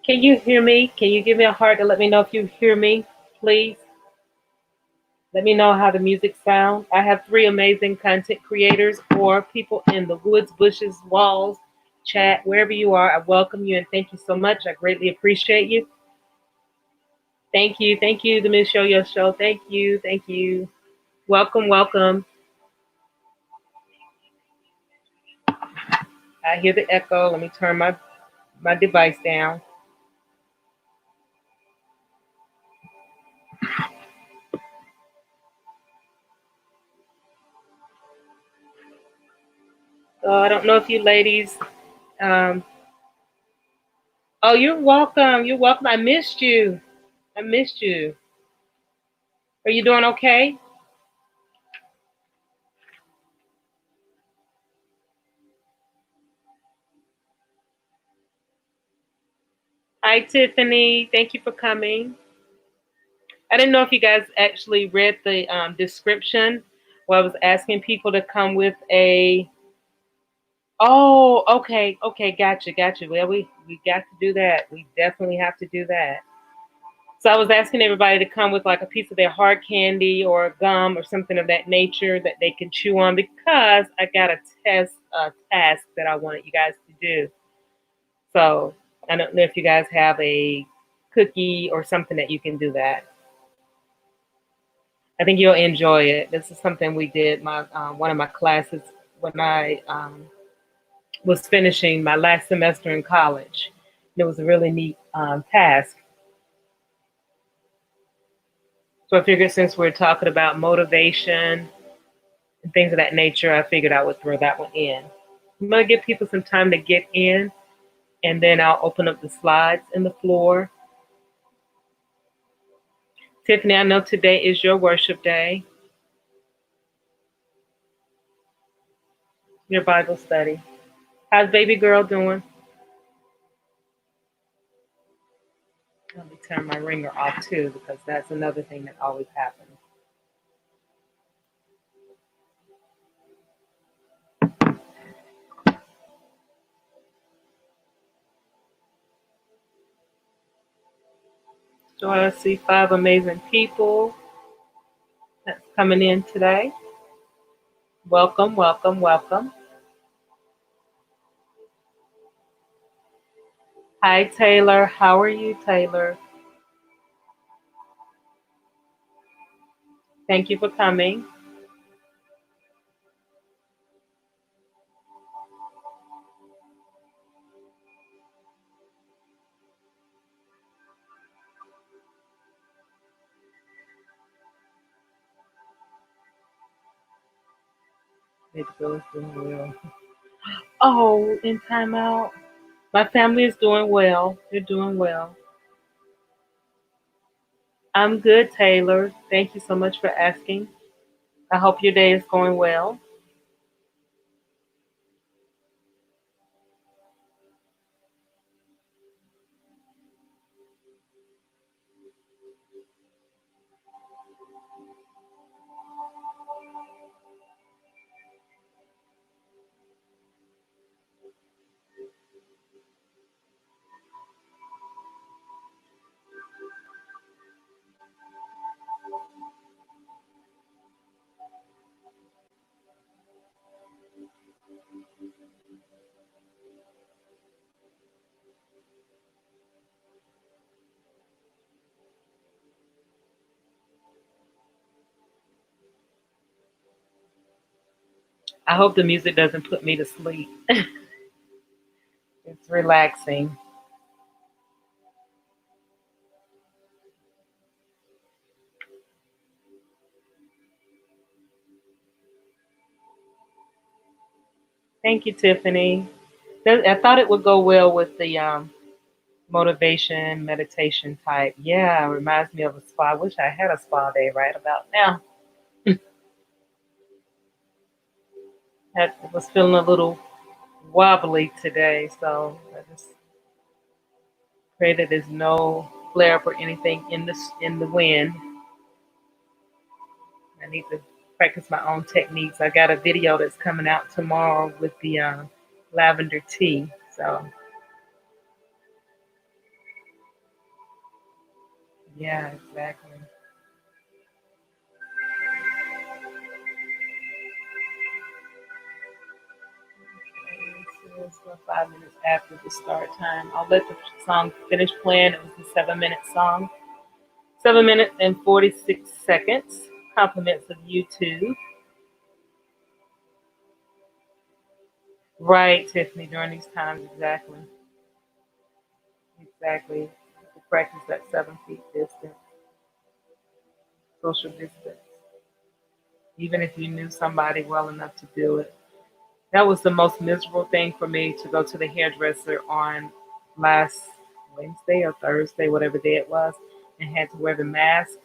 Can you hear me? Can you give me a heart to let me know if you hear me, please? Let me know how the music sounds. I have three amazing content creators or people in the woods, bushes, walls, chat, wherever you are. I welcome you and thank you so much. I greatly appreciate you. Thank you. Thank you, the Miss Show Your Show. Thank you. Thank you. Welcome, welcome. I hear the echo. Let me turn my device down. So I don't know if you ladies. Um, oh, you're welcome. You're welcome. I missed you. I missed you. Are you doing okay? Hi, Tiffany. Thank you for coming. I didn't know if you guys actually read the description where I was asking people to come with a. Oh, okay, okay, gotcha, gotcha. Well, we got to do that. We definitely have to do that. So I was asking everybody to come with like a piece of their hard candy or gum or something of that nature that they can chew on because I got a task that I wanted you guys to do. So I don't know if you guys have a cookie or something that you can do that. I think you'll enjoy it. This is something we did my one of my classes when I was finishing my last semester in college. It was a really neat task. So I figured since we're talking about motivation and things of that nature, I figured I would throw that one in. I'm gonna give people some time to get in, and then I'll open up the slides in the floor. Tiffany, I know today is your worship day, your Bible study. How's baby girl doing? Let me turn my ringer off too, because that's another thing that always happens. So I see five amazing people that's coming in today. Welcome, welcome, welcome. Hi, Taylor. How are you, Taylor? Thank you for coming. It goes doing well. Oh, in timeout. My family is doing well. They're doing well. I'm good, Taylor. Thank you so much for asking. I hope your day is going well. I hope the music doesn't put me to sleep. It's relaxing. Thank you, Tiffany. I thought it would go well with the motivation, meditation type. Yeah, it reminds me of a spa. I wish I had a spa day right about now. I was feeling a little wobbly today, so I just pray that there's no flare up or anything in the wind. I need to practice my own techniques. I got a video that's coming out tomorrow with the lavender tea. So yeah, exactly. So it's about 5 minutes after the start time. I'll let the song finish playing. It was a 7 minute song. 7 minutes and 46 seconds. Compliments of YouTube. Right, Tiffany, during these times, exactly. Exactly. To practice that 7 feet distance, social distance, even if you knew somebody well enough to do it. That was the most miserable thing for me to go to the hairdresser on last Wednesday or Thursday, whatever day it was, and had to wear the mask.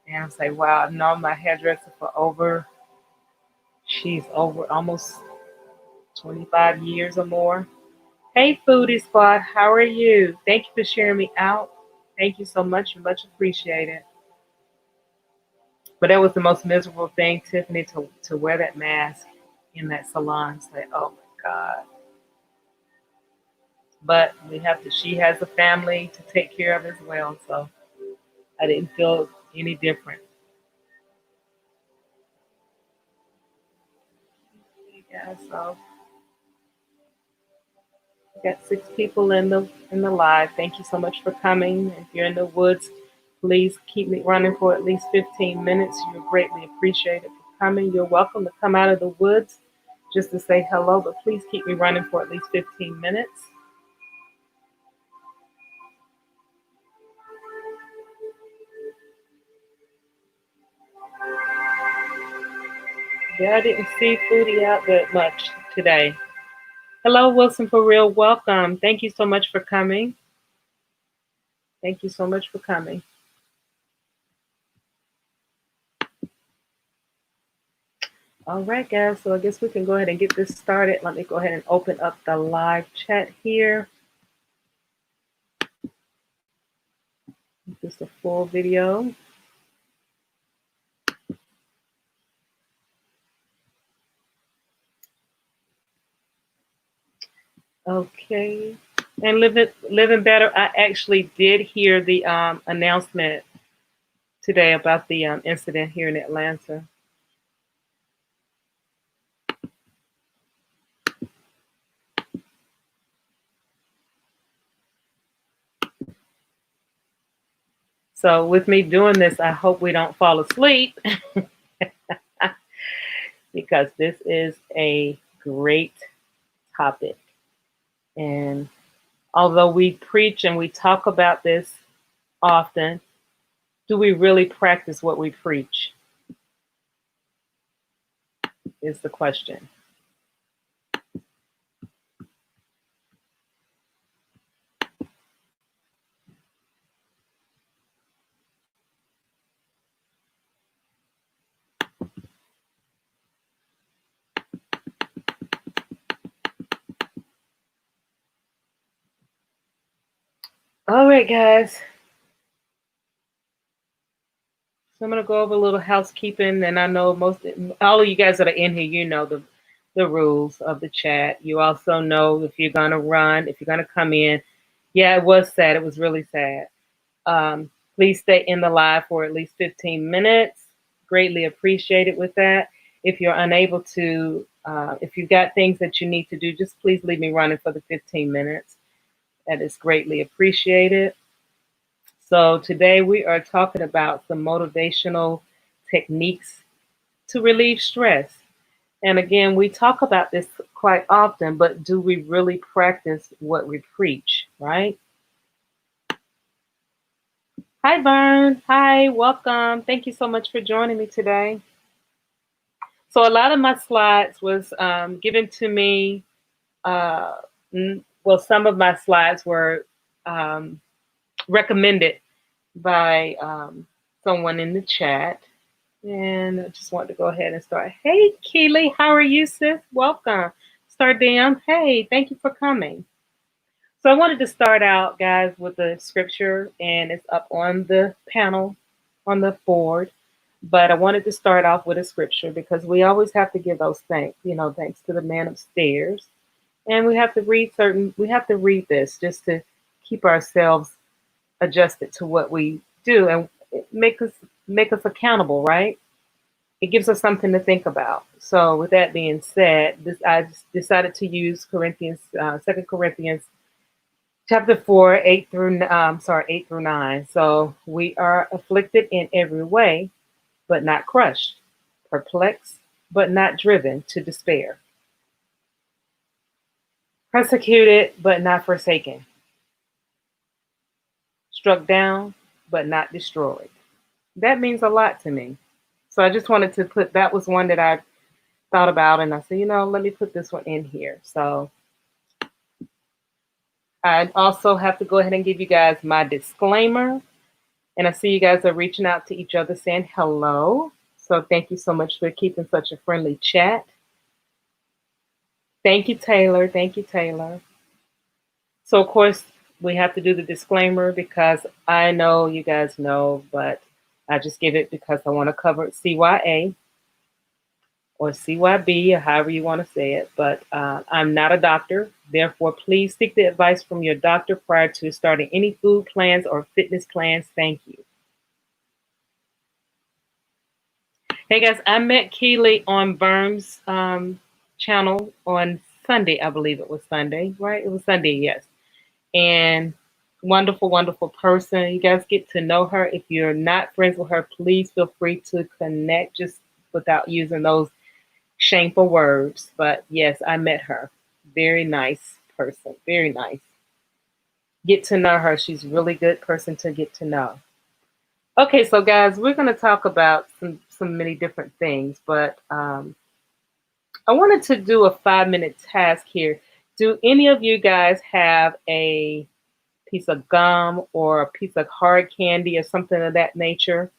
And I was like, wow, I've known my hairdresser for she's over almost 25 years or more. Hey, Foodie Squad, how are you? Thank you for sharing me out. Thank you so much. Much appreciated. But that was the most miserable thing, Tiffany, to wear that mask in that salon. Say, oh my God. But she has a family to take care of as well. So I didn't feel any different. Yeah, so we got 6 people in the live. Thank you so much for coming. If you're in the woods, please keep me running for at least 15 minutes. You're greatly appreciated for coming. You're welcome to come out of the woods just to say hello, but please keep me running for at least 15 minutes. Yeah, I didn't see Foodie out that much today. Hello, Wilson, for real. Welcome. Thank you so much for coming. Thank you so much for coming. All right, guys. So I guess we can go ahead and get this started. Let me go ahead and open up the live chat here. Just a full video. Okay. And living better. I actually did hear the announcement today about the incident here in Atlanta. So with me doing this, I hope we don't fall asleep because this is a great topic. And although we preach and we talk about this often, do we really practice what we preach? Is the question. All right, guys. So I'm gonna go over a little housekeeping, and I know all of you guys that are in here, you know the rules of the chat. You also know if you're gonna run, if you're gonna come in. Yeah, it was sad. It was really sad. Please stay in the live for at least 15 minutes. Greatly appreciated with that. If you're unable to, if you've got things that you need to do, just please leave me running for the 15 minutes. That is greatly appreciated. So today we are talking about some motivational techniques to relieve stress. And again, we talk about this quite often, but do we really practice what we preach, right? Hi, Vern. Hi, welcome. Thank you so much for joining me today. So a lot of my slides was given to me uh, well, some of my slides were um, recommended by someone in the chat. And I just want to go ahead and start. Hey, Keely, how are you, sis? Welcome. Stardam, hey, thank you for coming. So I wanted to start out, guys, with the scripture, and it's up on the panel on the board. But I wanted to start off with a scripture because we always have to give those thanks, thanks to the man upstairs. And we have to read this just to keep ourselves adjusted to what we do and make us accountable, right? It gives us something to think about. So, with that being said, I just decided to use 2 Corinthians chapter 4, 8 through 9. So, we are afflicted in every way, but not crushed, perplexed, but not driven to despair, persecuted, but not forsaken, struck down, but not destroyed. That means a lot to me. So, I just wanted to put that was one that I thought about, and I said, let me put this one in here. So, I also have to go ahead and give you guys my disclaimer. And I see you guys are reaching out to each other saying hello. So thank you so much for keeping such a friendly chat. Thank you, Taylor. Thank you, Taylor. So, of course, we have to do the disclaimer because I know you guys know, but I just give it because I want to cover CYA or CYB or however you want to say it. But I'm not a doctor. Therefore, please seek the advice from your doctor prior to starting any food plans or fitness plans. Thank you. Hey guys, I met Keely on Vern's channel on Sunday. I believe it was Sunday, right? It was Sunday, yes. And wonderful, wonderful person. You guys get to know her. If you're not friends with her, please feel free to connect just without using those shameful words. But yes, I met her. Very nice person. Very nice. Get to know her. She's a really good person to get to know. Okay, so guys, we're going to talk about some many different things, but I wanted to do a 5-minute task here. Do any of you guys have a piece of gum or a piece of hard candy or something of that nature?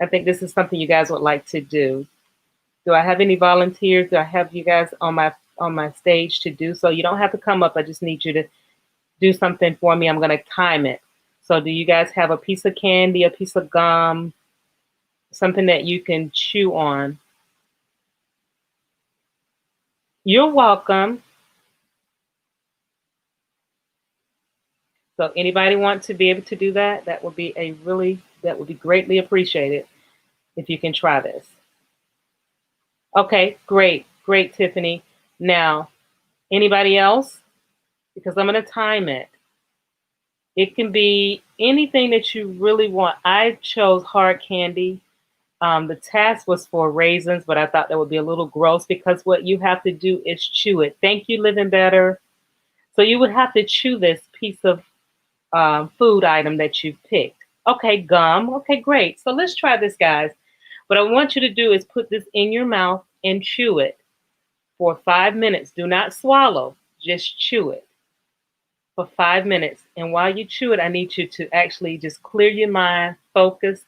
I think this is something you guys would like to do. Do I have any volunteers? Do I have you guys on my stage to do so? You don't have to come up. I just need you to do something for me. I'm going to time it. So do you guys have a piece of candy, a piece of gum, something that you can chew on? You're welcome. So anybody want to be able to do that? That would be greatly appreciated if you can try this. Okay, great. Great, Tiffany. Now, anybody else? Because I'm going to time it. It can be anything that you really want. I chose hard candy. The task was for raisins, but I thought that would be a little gross because what you have to do is chew it. Thank you, Living Better. So you would have to chew this piece of food item that you picked. Okay, gum. Okay, great. So let's try this, guys. What I want you to do is put this in your mouth and chew it for 5 minutes. Do not swallow, just chew it for 5 minutes. And while you chew it, I need you to actually just clear your mind, focus,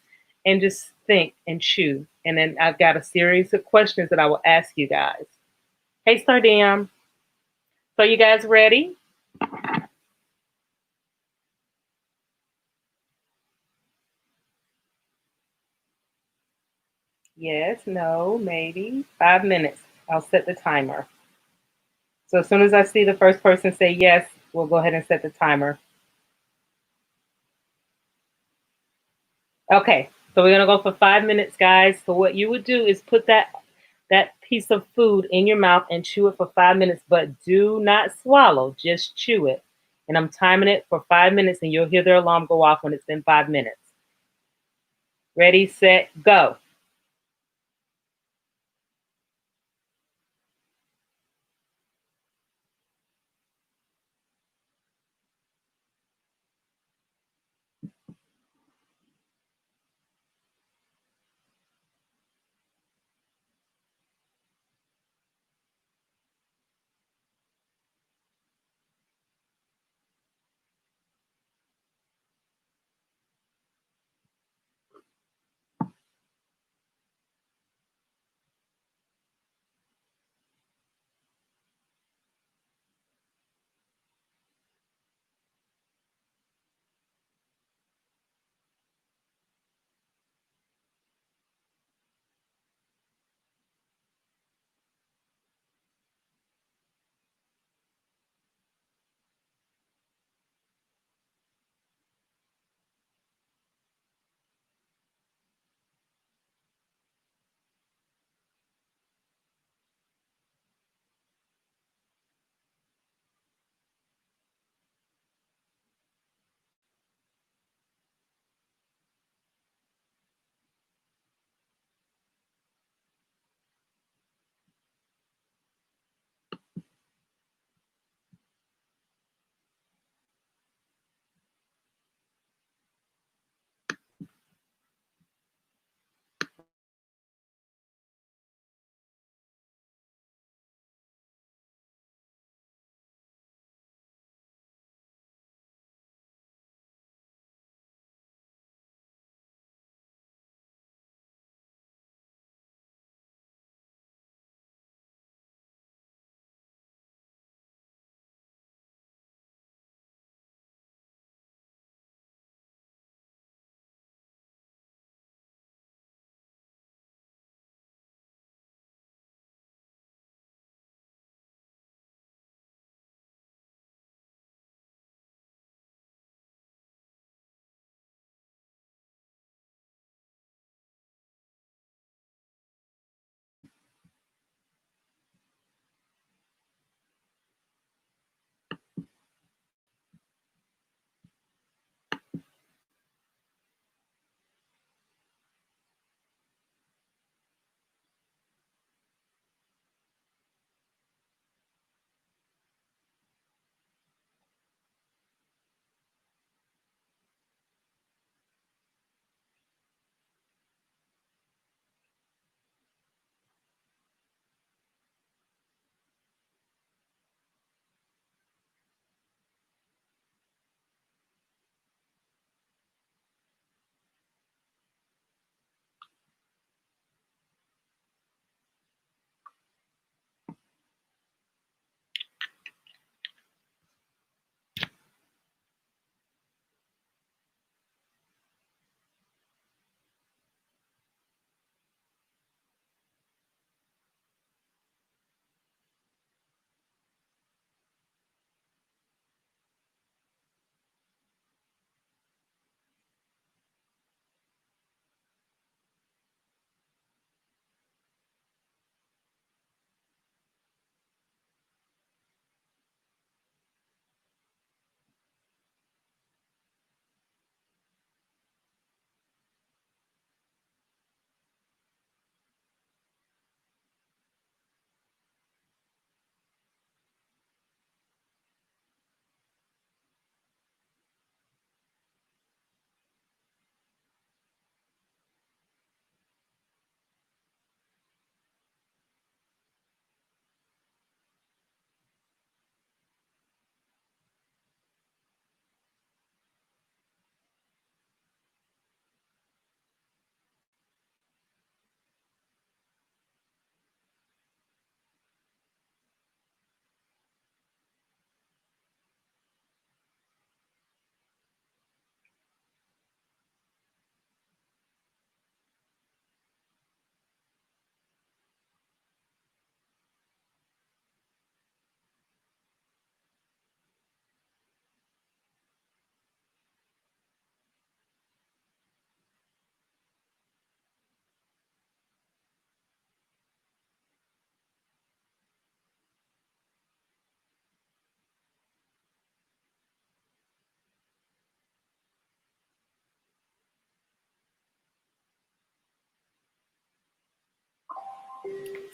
and just think and chew. And then I've got a series of questions that I will ask you guys. Hey, Stardam. So you guys ready? Yes, no, maybe. 5 minutes. I'll set the timer. So as soon as I see the first person say yes, we'll go ahead and set the timer. Okay, so we're gonna go for 5 minutes, guys. So what you would do is put that piece of food in your mouth and chew it for 5 minutes, but do not swallow, just chew it. And I'm timing it for 5 minutes, and you'll hear the alarm go off when it's been 5 minutes. Ready, set, go.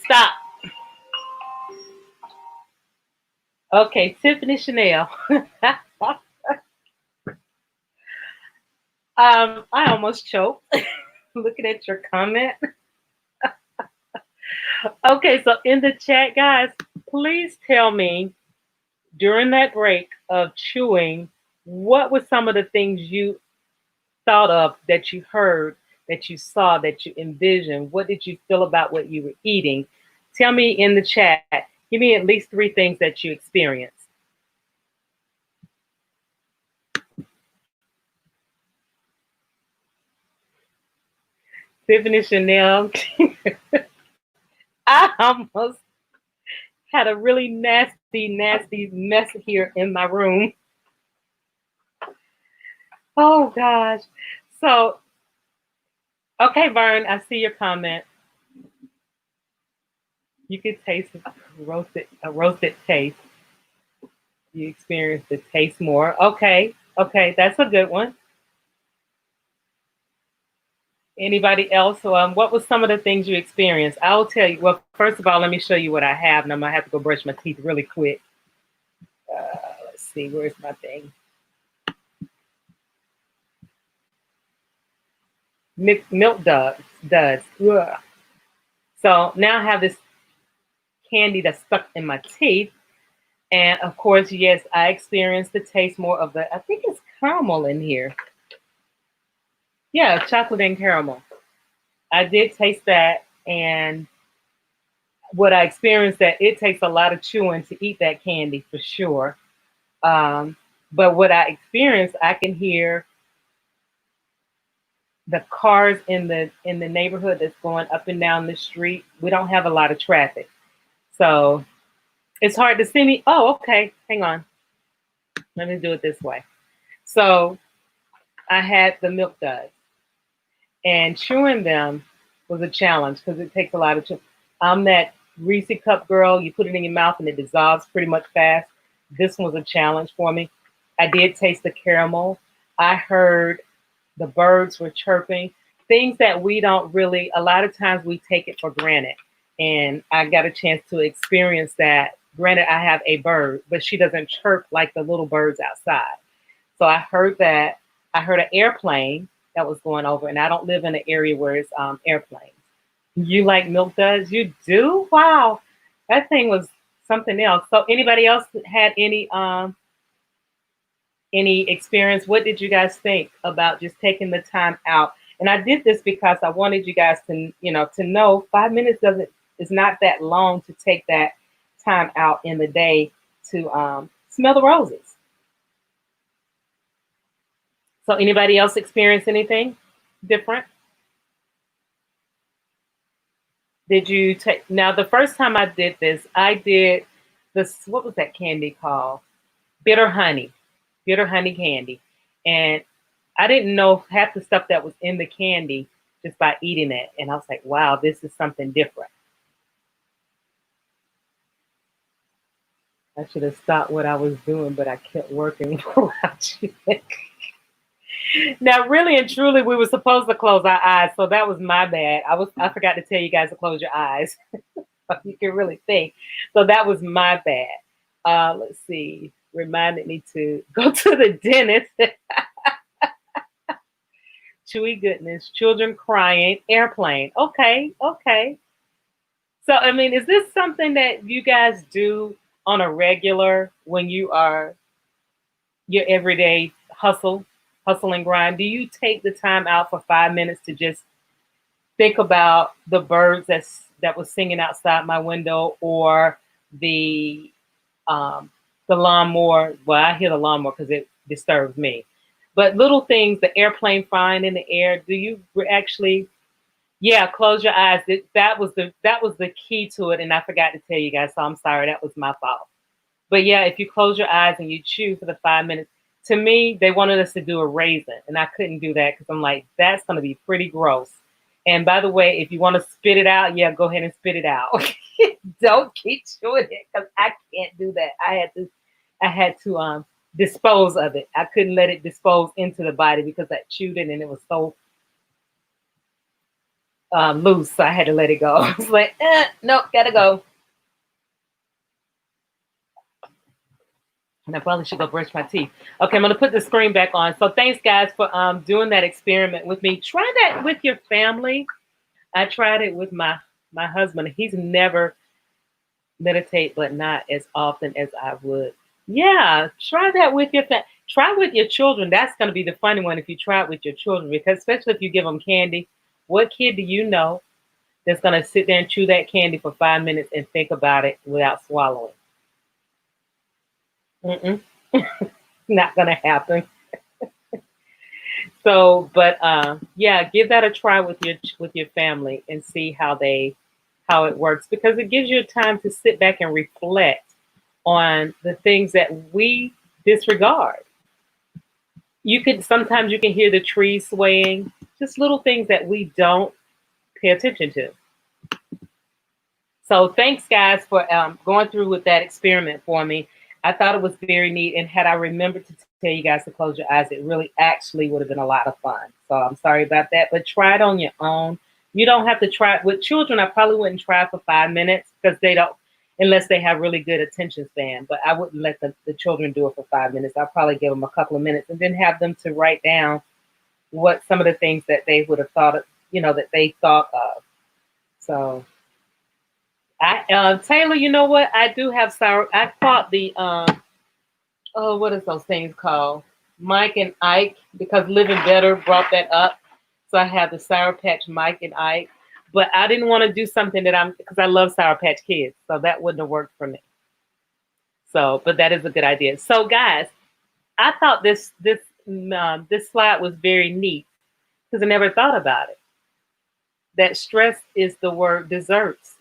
Stop. Okay, Tiffany Chanel. I almost choked looking at your comment. Okay, so in the chat, guys, please tell me during that break of chewing, what were some of the things you thought of, that you heard, that you saw, that you envisioned? What did you feel about what you were eating? Tell me in the chat. Give me at least three things that you experienced. Tiffany Chanel, I almost had a really nasty, nasty mess here in my room. Oh gosh. So, okay, Vern, I see your comment. You could taste a roasted taste. You experience the taste more. Okay, okay, that's a good one. Anybody else? What was some of the things you experienced? I will tell you. Well, first of all, let me show you what I have, and I'm gonna have to go brush my teeth really quick. Let's see, where's my thing? Milk duds. Ugh. So now I have this candy that's stuck in my teeth, and of course, yes, I experienced the taste more of the. I think it's caramel in here. Yeah, chocolate and caramel. I did taste that, and what I experienced that it takes a lot of chewing to eat that candy for sure. Um, but what I experienced, I can hear the cars in the neighborhood that's going up and down the street. We don't have a lot of traffic, so it's hard to see me. Oh, okay, hang on. Let me do it this way. So I had the milk duds, and chewing them was a challenge because it takes a lot of chewing. I'm that Reese cup girl. You put it in your mouth and it dissolves pretty much fast. This was a challenge for me. I did taste the caramel. I heard the birds were chirping. Things that we don't really, a lot of times we take it for granted. And I got a chance to experience that. Granted, I have a bird, but she doesn't chirp like the little birds outside. So I heard that. I heard an airplane that was going over, and I don't live in an area where it's airplanes. You like milk duds? You do? Wow, that thing was something else. So anybody else had any experience? What did you guys think about just taking the time out? And I did this because I wanted you guys to, to know 5 minutes doesn't is not that long to take that time out in the day to smell the roses. So anybody else experience anything different? Did you take now the first time I did this, I did this, what was that candy called? Bitter honey. Bitter honey candy. And I didn't know half the stuff that was in the candy just by eating it. And I was like, wow, this is something different. I should have stopped what I was doing, but I kept working without you. Now, really and truly, we were supposed to close our eyes, so that was my bad. I forgot to tell you guys to close your eyes. You can really think. So that was my bad. Let's see. Reminded me to go to the dentist. Chewy goodness, children crying, airplane. Okay, okay. So I mean, is this something that you guys do on a regular when you are your everyday hustle and grind? Do you take the time out for 5 minutes to just think about the birds that was singing outside my window, or the the lawnmower? Well, I hear the lawnmower because it disturbs me. But little things, the airplane flying in the air. Do you actually? Yeah, close your eyes. That was the key to it, and I forgot to tell you guys. So I'm sorry. That was my fault. But yeah, if you close your eyes and you chew for the 5 minutes, to me, they wanted us to do a raisin, and I couldn't do that because I'm like, that's going to be pretty gross. And by the way, if you want to spit it out, yeah, go ahead and spit it out. Don't keep chewing it because I can't do that. I had to dispose of it. I couldn't let it dispose into the body because I chewed it and it was so. loose, so I had to let it go. I was like, nope, gotta go. And I probably should go brush my teeth. Okay, I'm gonna put the screen back on. So thanks, guys, for doing that experiment with me. Try that with your family. I tried it with my husband. He's never meditate, but not as often as I would. Yeah, try that with your try with your children. That's going to be the funny one if you try it with your children, because especially if you give them candy. What kid do you know that's going to sit there and chew that candy for 5 minutes and think about it without swallowing? Mm-mm. Not going to happen. So, but yeah, give that a try with your family and see how it works, because it gives you a time to sit back and reflect on the things that we disregard. Sometimes you can hear the trees swaying, just little things that we don't pay attention to. So thanks, guys, for going through with that experiment for me. I thought it was very neat, and had I remembered to tell you guys to close your eyes, it really actually would have been a lot of fun. So I'm sorry about that, but try it on your own. You don't have to try it with children. I probably wouldn't try it for 5 minutes, because they don't, unless they have really good attention span. But I wouldn't let the children do it for 5 minutes. I'll probably give them a couple of minutes and then have them to write down what some of the things that they would have thought of, that they thought of. So Taylor, you know what? I do have sour. I caught the oh, what is those things called? Mike and Ike, because Living Better brought that up. So I have the Sour Patch Mike and Ike, but I didn't want to do something because I love Sour Patch Kids, so that wouldn't have worked for me. So, but that is a good idea. So, guys, I thought this slide was very neat because I never thought about it. That stress is the word desserts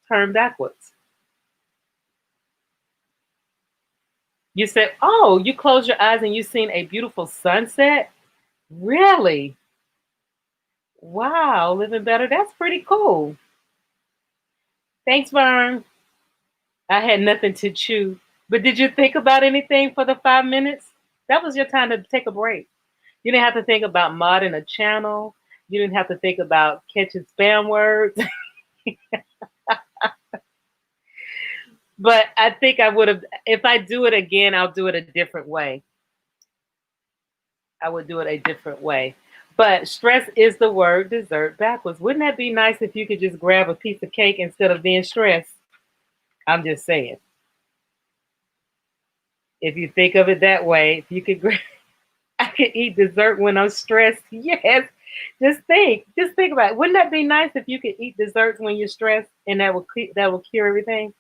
turned backwards. You said, "Oh, you close your eyes and you've seen a beautiful sunset." Really? Wow, living better. That's pretty cool. Thanks, Vern. I had nothing to chew. But did you think about anything for the 5 minutes? That was your time to take a break. You didn't have to think about modding a channel. You didn't have to think about catching spam words. But I think I would have, if I do it again, I'll do it a different way. I would do it a different way. But stress is the word dessert backwards. Wouldn't that be nice if you could just grab a piece of cake instead of being stressed? I'm just saying. If you think of it that way, if you could I could eat dessert when I'm stressed. Yes. Just think about it. Wouldn't that be nice if you could eat desserts when you're stressed and that will cure everything?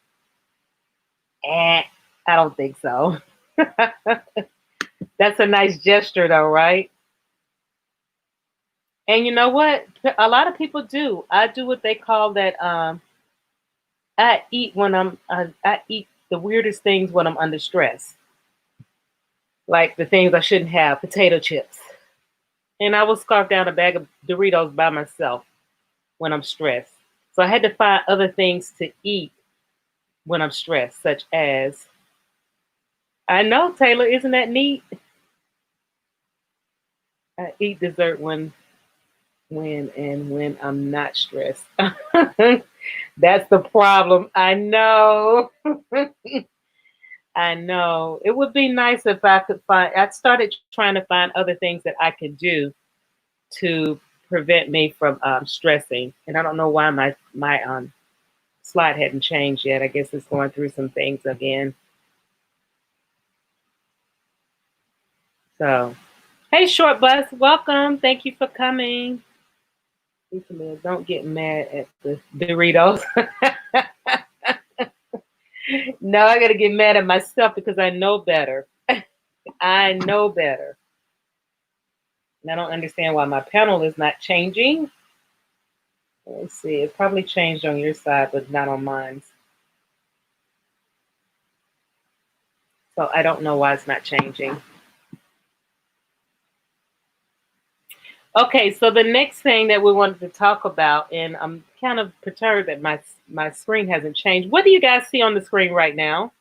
I don't think so. That's a nice gesture though, right? And you know what? A lot of people do. I do what they call that. I eat the weirdest things when I'm under stress, like the things I shouldn't have, potato chips. And I will scarf down a bag of Doritos by myself when I'm stressed. So I had to find other things to eat when I'm stressed, such as, I know, Taylor, isn't that neat? I eat dessert when I'm not stressed. That's the problem. I know. I know. It would be nice if I could I started trying to find other things that I could do to prevent me from stressing. And I don't know why my slide hadn't changed yet. I guess it's going through some things again. So, hey, Short Bus, welcome. Thank you for coming. Don't get mad at the Doritos. No, I got to get mad at myself because I know better. I know better. And I don't understand why my panel is not changing. Let's see. It probably changed on your side, but not on mine. So I don't know why it's not changing. Okay, so the next thing that we wanted to talk about, and I'm kind of perturbed that my screen hasn't changed. What do you guys see on the screen right now?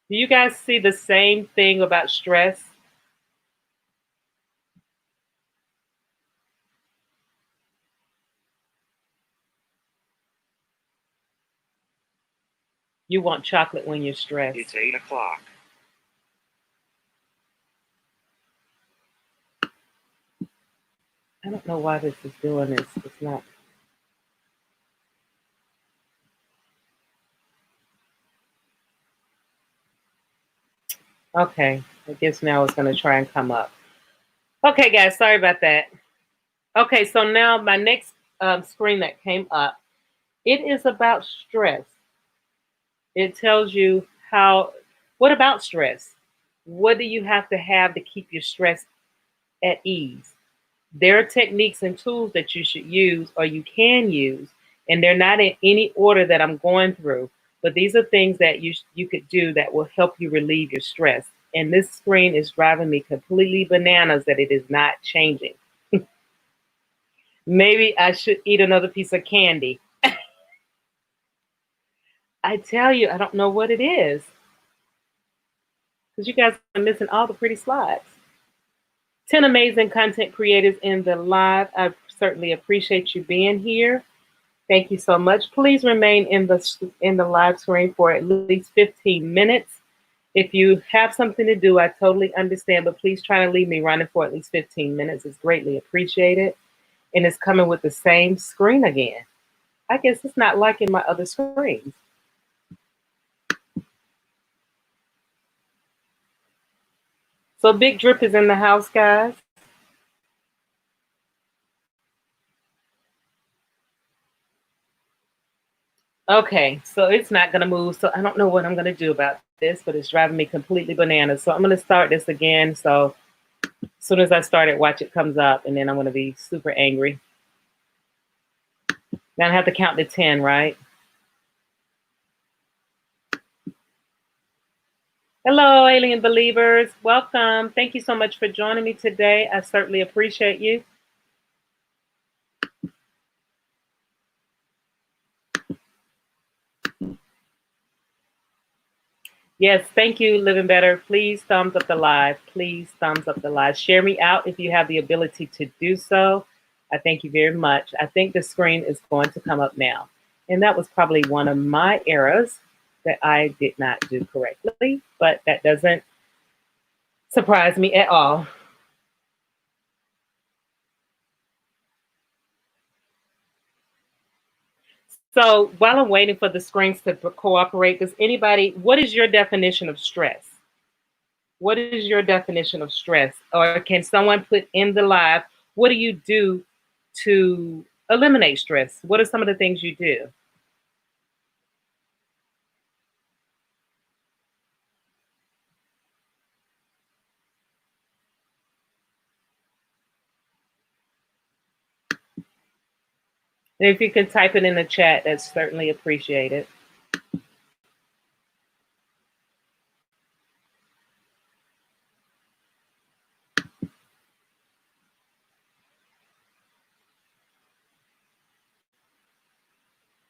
Do you guys see the same thing about stress? You want chocolate when you're stressed. It's 8 o'clock. I don't know why this is doing this. It's not. Okay, I guess now it's going to try and come up. Okay, guys, sorry about that. Okay, so now my next screen that came up, it is about stress. It tells you what about stress? What do you have to keep your stress at ease? There are techniques and tools that you should use or you can use, and they're not in any order that I'm going through, but these are things that you could do that will help you relieve your stress. And this screen is driving me completely bananas that it is not changing. Maybe I should eat another piece of candy. I tell you, I don't know what it is because you guys are missing all the pretty slides. 10 amazing content creators in the live. I certainly appreciate you being here. Thank you so much. Please remain in the live screen for at least 15 minutes. If you have something to do, I totally understand, but please try to leave me running for at least 15 minutes. It's greatly appreciated. And it's coming with the same screen again. I guess it's not like in my other screens. So Big Drip is in the house, guys. Okay, so it's not going to move. So I don't know what I'm going to do about this, but it's driving me completely bananas. So I'm going to start this again. So as soon as I start it, watch it comes up, and then I'm going to be super angry. Now I have to count to 10, right? Hello, alien believers. Welcome. Thank you so much for joining me today. I certainly appreciate you. Yes, thank you, Living Better. Please thumbs up the live. Please thumbs up the live. Share me out if you have the ability to do so. I thank you very much. I think the screen is going to come up now. And that was probably one of my errors that I did not do correctly, but that doesn't surprise me at all. So while I'm waiting for the screens to cooperate, what is your definition of stress? What is your definition of stress? Or can someone put in the live, what do you do to eliminate stress? What are some of the things you do? And if you can type it in the chat, that's certainly appreciated.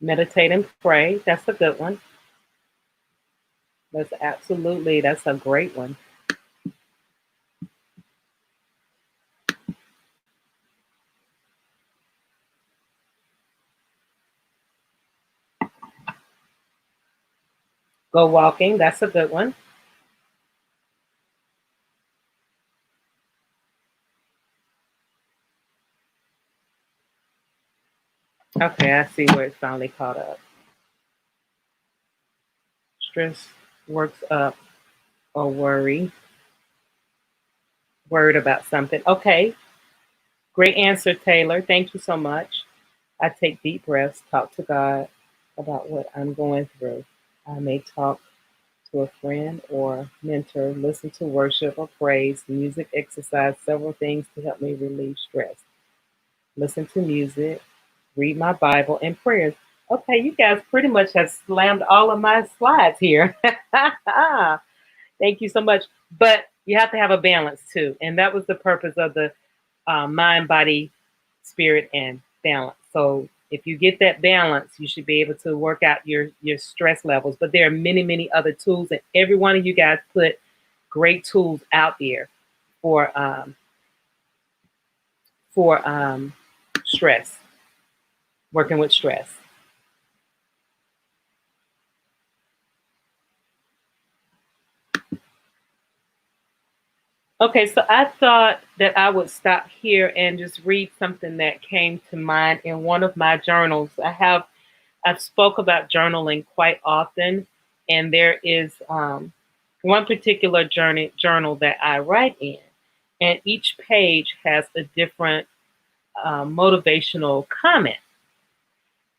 Meditate and pray. That's a good one. That's a great one. Go walking. That's a good one. Okay, I see where it's finally caught up. Stress works up or worried about something. Okay, great answer, Taylor. Thank you so much. I take deep breaths, talk to God about what I'm going through. I may talk to a friend or mentor, listen to worship or praise, music, exercise, several things to help me relieve stress. Listen to music, read my Bible, and prayers. Okay, you guys pretty much have slammed all of my slides here. Thank you so much. But you have to have a balance too. And that was the purpose of the mind, body, spirit, and balance. So if you get that balance, you should be able to work out your stress levels. But there are many, many other tools, and every one of you guys put great tools out there for stress, working with stress. Okay, so I thought that I would stop here and just read something that came to mind in one of my journals. I've spoke about journaling quite often, and there is one particular journal that I write in, and each page has a different motivational comment.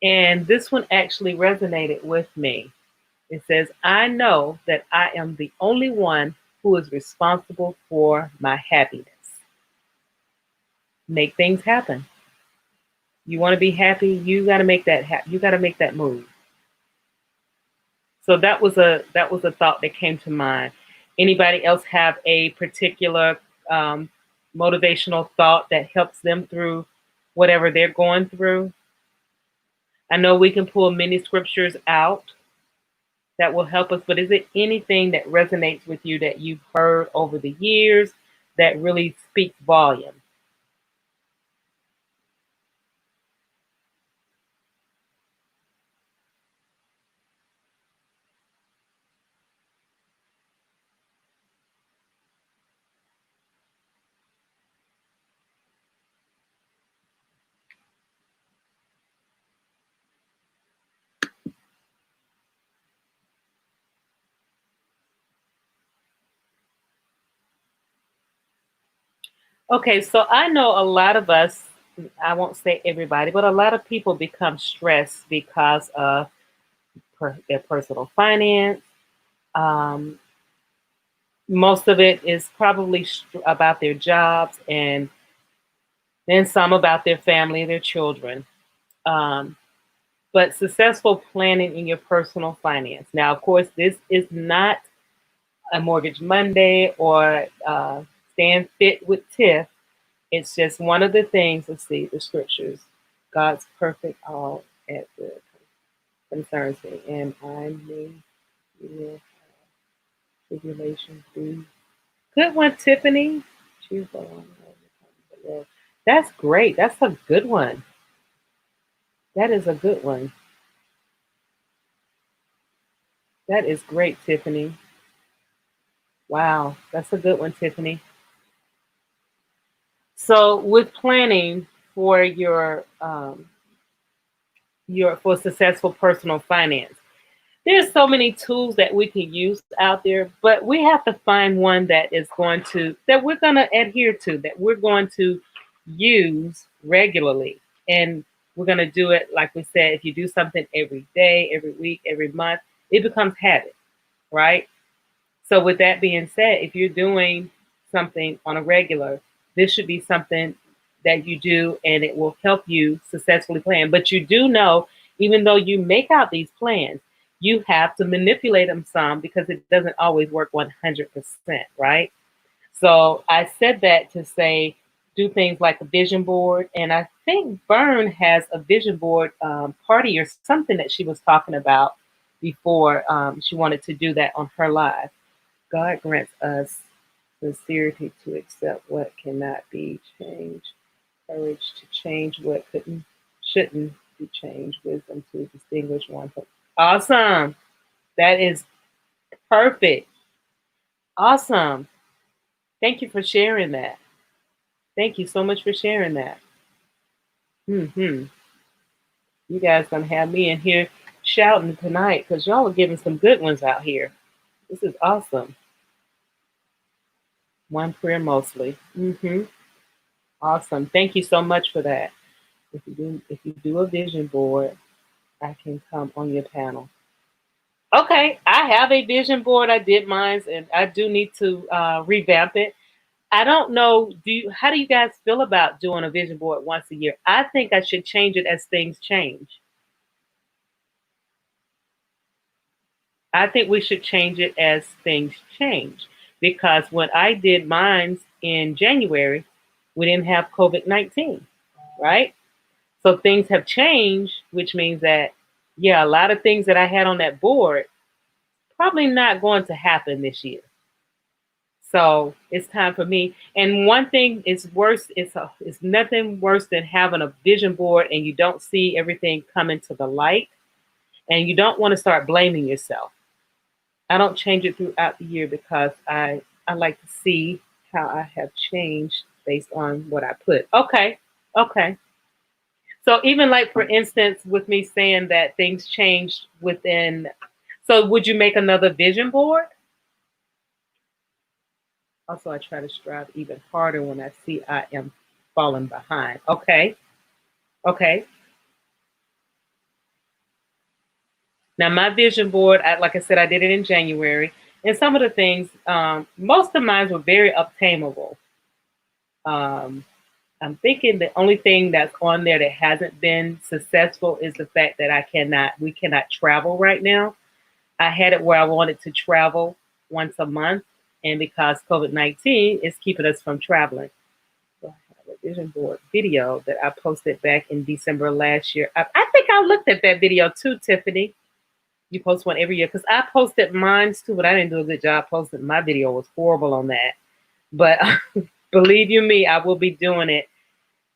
And this one actually resonated with me. It says, I know that I am the only one who is responsible for my happiness. Make things happen. You want to be happy, you got to make that happen. You got to make that move. So that was a thought that came to mind. Anybody else have a particular um, motivational thought that helps them through whatever they're going through? I know we can pull many scriptures out that will help us, but is it anything that resonates with you that you've heard over the years that really speaks volume? Okay, so I know a lot of us, I won't say everybody, but a lot of people become stressed because of their personal finance. Um, Most of it is probably about their jobs, and then some about their family, their children. Um, but successful planning in your personal finance. Now, of course, this is not a Mortgage Monday or Stand Fit with Tiff. It's just one of the things. Let's see the scriptures. God's perfect all at the concerns me, and I may will tribulation be. Good one, Tiffany. Choose the one. That's great. That's a good one. That is a good one. That is great, Tiffany. Wow, that's a good one, Tiffany. So, with planning for your for successful personal finance, there's so many tools that we can use out there, but we have to find one that we're going to adhere to, that we're going to use regularly, and we're going to do it like we said. If you do something every day, every week, every month, it becomes habit, right? So, with that being said, if you're doing something on a regular, this should be something that you do and it will help you successfully plan. But you do know, even though you make out these plans, you have to manipulate them some because it doesn't always work 100%, right? So, I said that to say, do things like a vision board. And I think Byrne has a vision board party or something that she was talking about before she wanted to do that on her live. God grants us sincerity to accept what cannot be changed, courage to change what shouldn't be changed, wisdom to distinguish one from. Awesome. That is perfect. Awesome. Thank you for sharing that. Thank you so much for sharing that. Hmm. You guys gonna have me in here shouting tonight because y'all are giving some good ones out here. This is awesome. One prayer mostly. Awesome. Thank you so much for that. If you do a vision board, I can come on your panel. Okay, I have a vision board. I did mine, and I do need to revamp it. I don't know. How do you guys feel about doing a vision board once a year? I think I should change it as things change. I think we should change it as things change because when I did mine in January, we didn't have COVID-19, right? So things have changed, which means that, yeah, a lot of things that I had on that board probably not going to happen this year. So it's time for me. And one thing is worse, it's nothing worse than having a vision board and you don't see everything coming to the light and you don't want to start blaming yourself. I don't change it throughout the year because I like to see how I have changed based on what I put. Okay. Okay. So even like for instance, with me saying that things changed within, so would you make another vision board? Also, I try to strive even harder when I see I am falling behind. Okay. Okay. Now my vision board, like I said, I did it in January, and some of the things, most of mine were very obtainable. Um, I'm thinking the only thing that's on there that hasn't been successful is the fact that we cannot travel right now. I had it where I wanted to travel once a month, and because COVID-19 is keeping us from traveling. So I have a vision board video that I posted back in December last year. I think I looked at that video too, Tiffany. You post one every year because I posted mine too, but I didn't do a good job posting. My video was horrible on that. But believe you me, I will be doing it,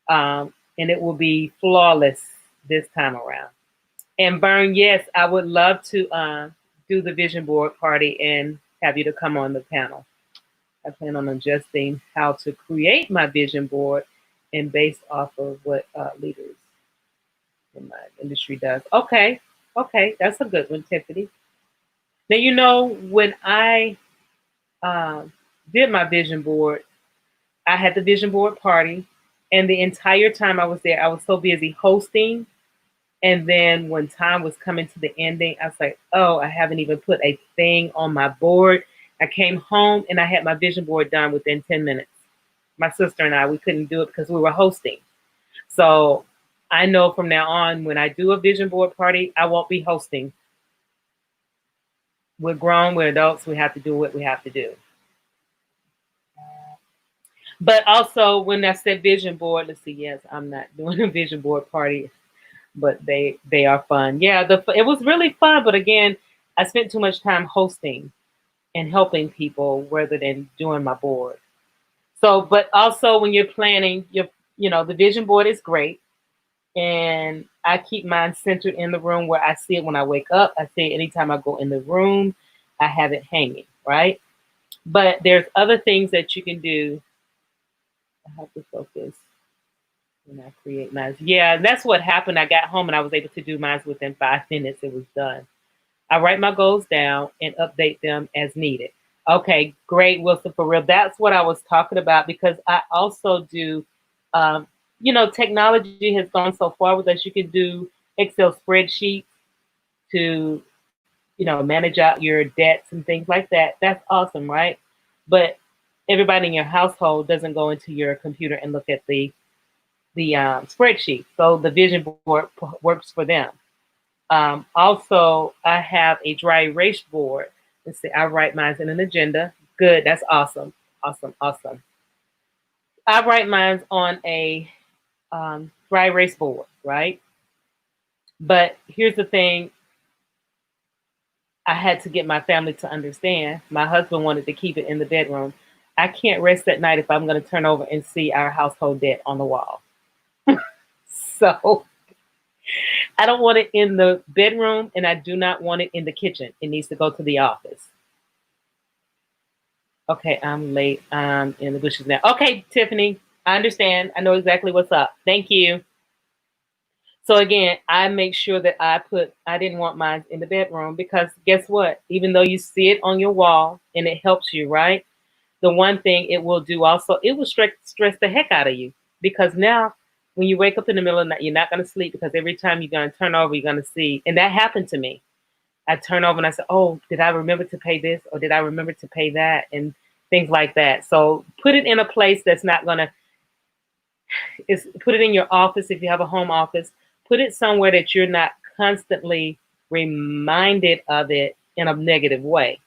and it will be flawless this time around. And Vern, yes, I would love to do the vision board party and have you to come on the panel. I plan on adjusting how to create my vision board and based off of what leaders in my industry does. Okay, okay, that's a good one, Tiffany. Now you know when I uh, did my vision board, I had the vision board party, and the entire time I was there, I was so busy hosting. And then when time was coming to the ending, I was like, oh, I haven't even put a thing on my board. I came home and I had my vision board done within 10 minutes. My sister and I, we couldn't do it because we were hosting. So I know from now on, when I do a vision board party, I won't be hosting. We're grown, we're adults, we have to do what we have to do. But also, when I said vision board, let's see, yes, I'm not doing a vision board party, but they are fun. Yeah, it was really fun, but again, I spent too much time hosting and helping people rather than doing my board. So, but also when you're planning, the vision board is great, and I keep mine centered in the room where I see it when I wake up. I see it anytime I go in the room. I have it hanging, right? But there's other things that you can do. I have to focus when I create mine. Yeah, that's what happened. I got home and I was able to do mine within 5 minutes. It was done. I write my goals down and update them as needed. Okay, great, Wilson, for real. That's what I was talking about because I also do, technology has gone so far with us. You can do Excel spreadsheets to, manage out your debts and things like that. That's awesome, right? But everybody in your household doesn't go into your computer and look at the spreadsheet. So the vision board works for them. Also, I have a dry erase board. Let's see, I write mine in an agenda. Good, that's awesome. Awesome, awesome. I write mine on a dry erase board, right? But here's the thing, I had to get my family to understand. My husband wanted to keep it in the bedroom. I can't rest at night if I'm going to turn over and see our household debt on the wall. So I don't want it in the bedroom and I do not want it in the kitchen. It needs to go to the office. Okay, I'm late. I'm in the bushes now. Okay, Tiffany, I understand. I know exactly what's up. Thank you. So again, I make sure that I didn't want mine in the bedroom because guess what? Even though you see it on your wall and it helps you, right? The one thing it will do also, it will stress the heck out of you because now when you wake up in the middle of the night, you're not going to sleep because every time you're going to turn over, you're going to see. And that happened to me. I turn over and I say, oh, did I remember to pay this or did I remember to pay that? And things like that. So put it in a place that's not going to, put it in your office if you have a home office. Put it somewhere that you're not constantly reminded of it in a negative way.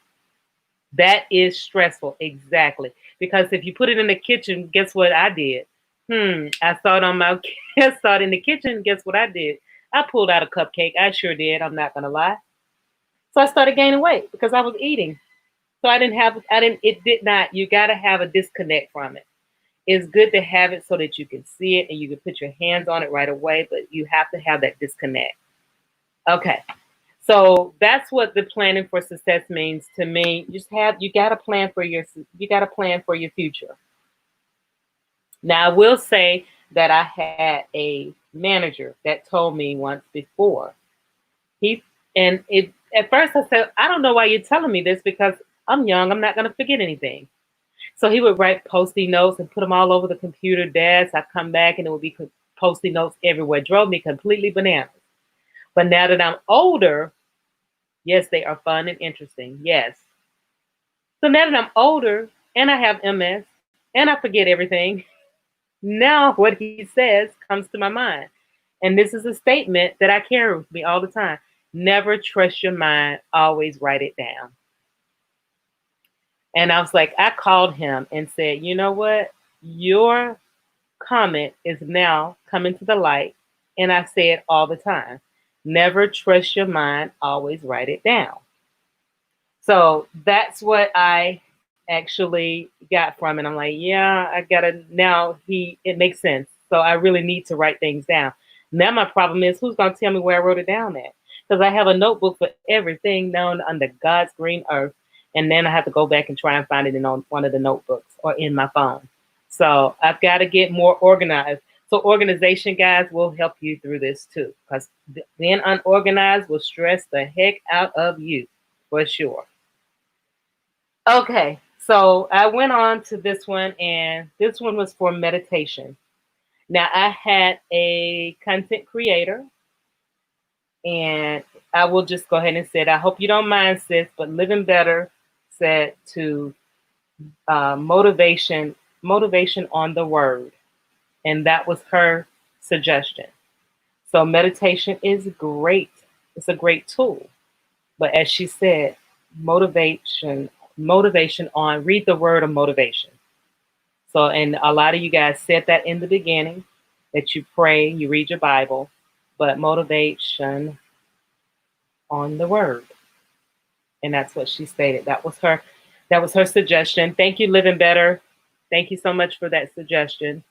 That is stressful, exactly. Because if you put it in the kitchen, guess what I did? I saw it on my, I saw it in the kitchen. Guess what I did? I pulled out a cupcake. I sure did. I'm not gonna lie. So I started gaining weight because I was eating. So it did not. You gotta have a disconnect from it. It's good to have it so that you can see it and you can put your hands on it right away, but you have to have that disconnect. Okay. So that's what the planning for success means to me. You got to plan for your future. Now I will say that I had a manager that told me once before. He and it At first I said, I don't know why you're telling me this because I'm young. I'm not going to forget anything. So he would write post-it notes and put them all over the computer desk. I come back and it would be post-it notes everywhere. Drove me completely bananas. But now that I'm older, yes, they are fun and interesting. Yes. So now that I'm older and I have MS and I forget everything, now what he says comes to my mind. And this is a statement that I carry with me all the time. Never trust your mind, always write it down. And I was like, I called him and said, you know what? Your comment is now coming to the light. And I say it all the time. Never trust your mind, always write it down. So that's what I actually got from it. I'm like, yeah, I gotta now it makes sense. So I really need to write things down. Now my problem is who's gonna tell me where I wrote it down at? Because I have a notebook for everything known under God's green earth, and then I have to go back and try and find it in on one of the notebooks or in my phone. So I've got to get more organized. So organization, guys, will help you through this too, because being unorganized will stress the heck out of you for sure. Okay, so I went on to this one, and this one was for meditation. Now, I had a content creator, and I will just go ahead and say it. I hope you don't mind, sis, but Living Better said to motivation on the word, and that was her suggestion. So meditation is great. It's a great tool. But as she said, motivation on, read the word of motivation. So, and a lot of you guys said that in the beginning that you pray, you read your Bible, but motivation on the word. And that's what she stated. That was her suggestion. Thank you, Living Better. Thank you so much for that suggestion.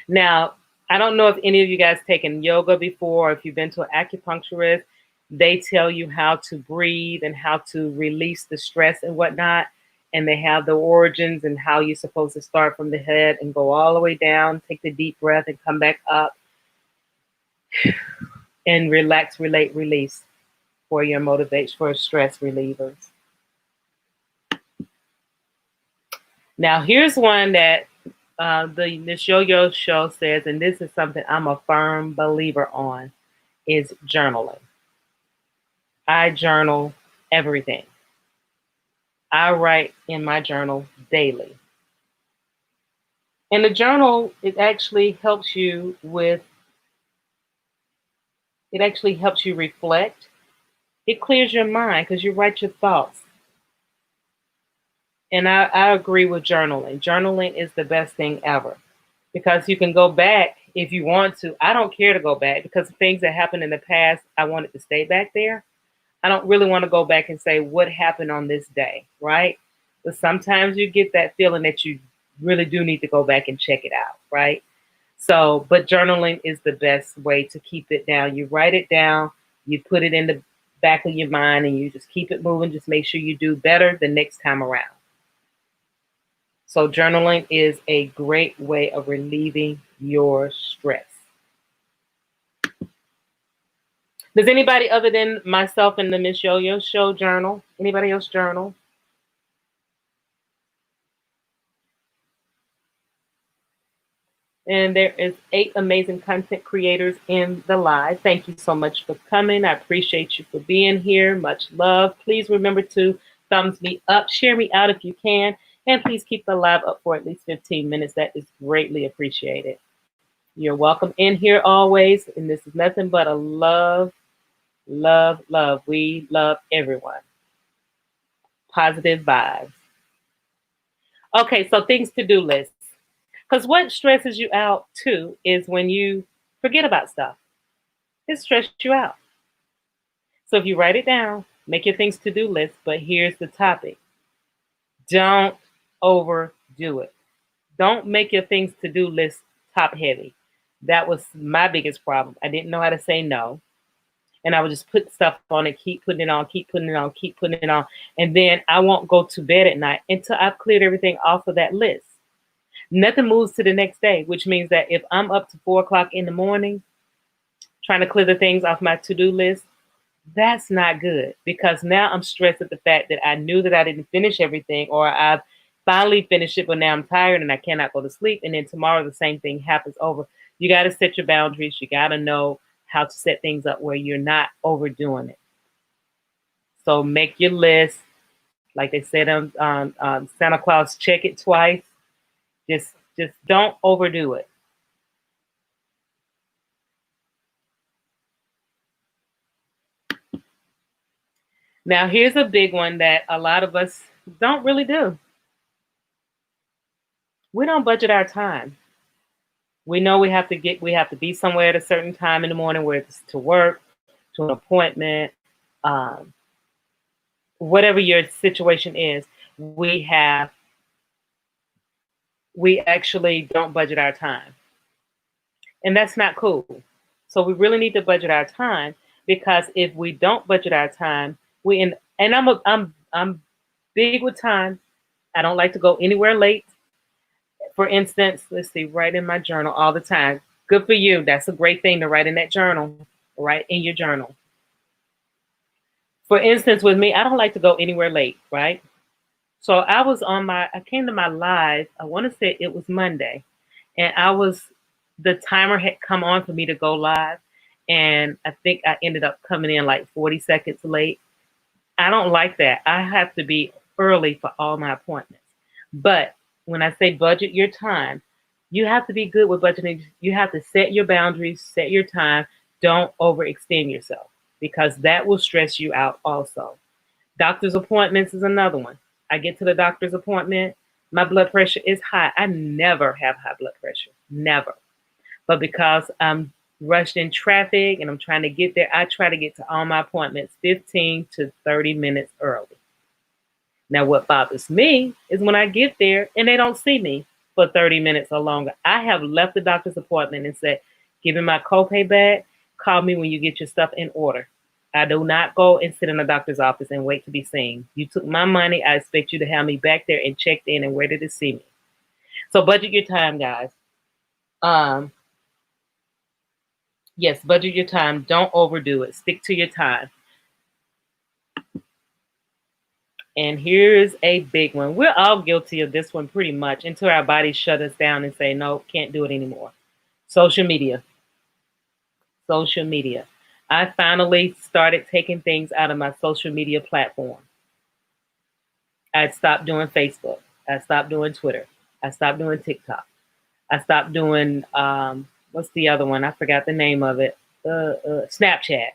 Now, I don't know if any of you guys taken yoga before, or if you've been to an acupuncturist. They tell you how to breathe and how to release the stress and whatnot. And they have the origins and how you're supposed to start from the head and go all the way down, take the deep breath and come back up and relax, relate, release for your motivation, for stress relievers. Now, here's one that the Miss Yo-Yo Show says, and this is something I'm a firm believer on, is journaling. I journal everything. I write in my journal daily. And the journal, it actually helps you reflect. It clears your mind because you write your thoughts. And I agree with journaling. Journaling is the best thing ever because you can go back if you want to. I don't care to go back because things that happened in the past, I want it to stay back there. I don't really want to go back and say what happened on this day, right? But sometimes you get that feeling that you really do need to go back and check it out, right? So, but journaling is the best way to keep it down. You write it down, you put it in the back of your mind, and you just keep it moving. Just make sure you do better the next time around. So, journaling is a great way of relieving your stress. Does anybody other than myself and the Miss Yo-Yo Show journal? Anybody else journal? And there is 8 amazing content creators in the live. Thank you so much for coming. I appreciate you for being here. Much love. Please remember to thumbs me up, share me out if you can, and please keep the live up for at least 15 minutes. That is greatly appreciated. You're welcome in here always, and this is nothing but a love, love, love. We love everyone. Positive vibes. Okay, so things to do lists. Because what stresses you out too is when you forget about stuff. It stresses you out. So if you write it down, make your things to do list. But here's the topic: don't overdo it. Don't make your things to do list top heavy. That was my biggest problem. I didn't know how to say no. and I would just put stuff on it, keep putting it on, keep putting it on, keep putting it on. And then I won't go to bed at night until I've cleared everything off of that list. Nothing moves to the next day, which means that if I'm up to 4 o'clock in the morning trying to clear the things off my to-do list, that's not good, because now I'm stressed at the fact that I knew that I didn't finish everything, or I've finally finished it, but now I'm tired and I cannot go to sleep. And then tomorrow the same thing happens over. You got to set your boundaries. You got to know how to set things up where you're not overdoing it. So make your list. Like they said on Santa Claus, check it twice. Just don't overdo it. Now, here's a big one that a lot of us don't really do. We don't budget our time. We know we have to be somewhere at a certain time in the morning, whether it's to work, to an appointment, um, whatever your situation is. We actually don't budget our time, and that's not cool. So we really need to budget our time, because if we don't budget our time, and I'm big with time. I don't like to go anywhere late. For instance, let's see, write in my journal all the time. Good for you. That's a great thing to write in that journal. Write in your journal. For instance, with me, I don't like to go anywhere late, right? So I came to my live, I want to say it was Monday, and the timer had come on for me to go live, and I think I ended up coming in like 40 seconds late. I don't like that. I have to be early for all my appointments. But when I say budget your time, you have to be good with budgeting. You have to set your boundaries, set your time. Don't overextend yourself, because that will stress you out also. Doctor's appointments is another one. I get to the doctor's appointment, my blood pressure is high. I never have high blood pressure, never. But because I'm rushed in traffic and I'm trying to get there, I try to get to all my appointments 15 to 30 minutes early. Now, what bothers me is when I get there and they don't see me for 30 minutes or longer. I have left the doctor's appointment and said, give me my copay back, call me when you get your stuff in order. I do not go and sit in the doctor's office and wait to be seen. You took my money. I expect you to have me back there and checked in and ready to see me. So budget your time, guys. Yes, budget your time. Don't overdo it. Stick to your time. And here's a big one. We're all guilty of this one pretty much, until our bodies shut us down and say, no, can't do it anymore. Social media. Social media. I finally started taking things out of my social media platform. I stopped doing Facebook. I stopped doing Twitter. I stopped doing TikTok. I stopped doing, what's the other one? I forgot the name of it. Snapchat.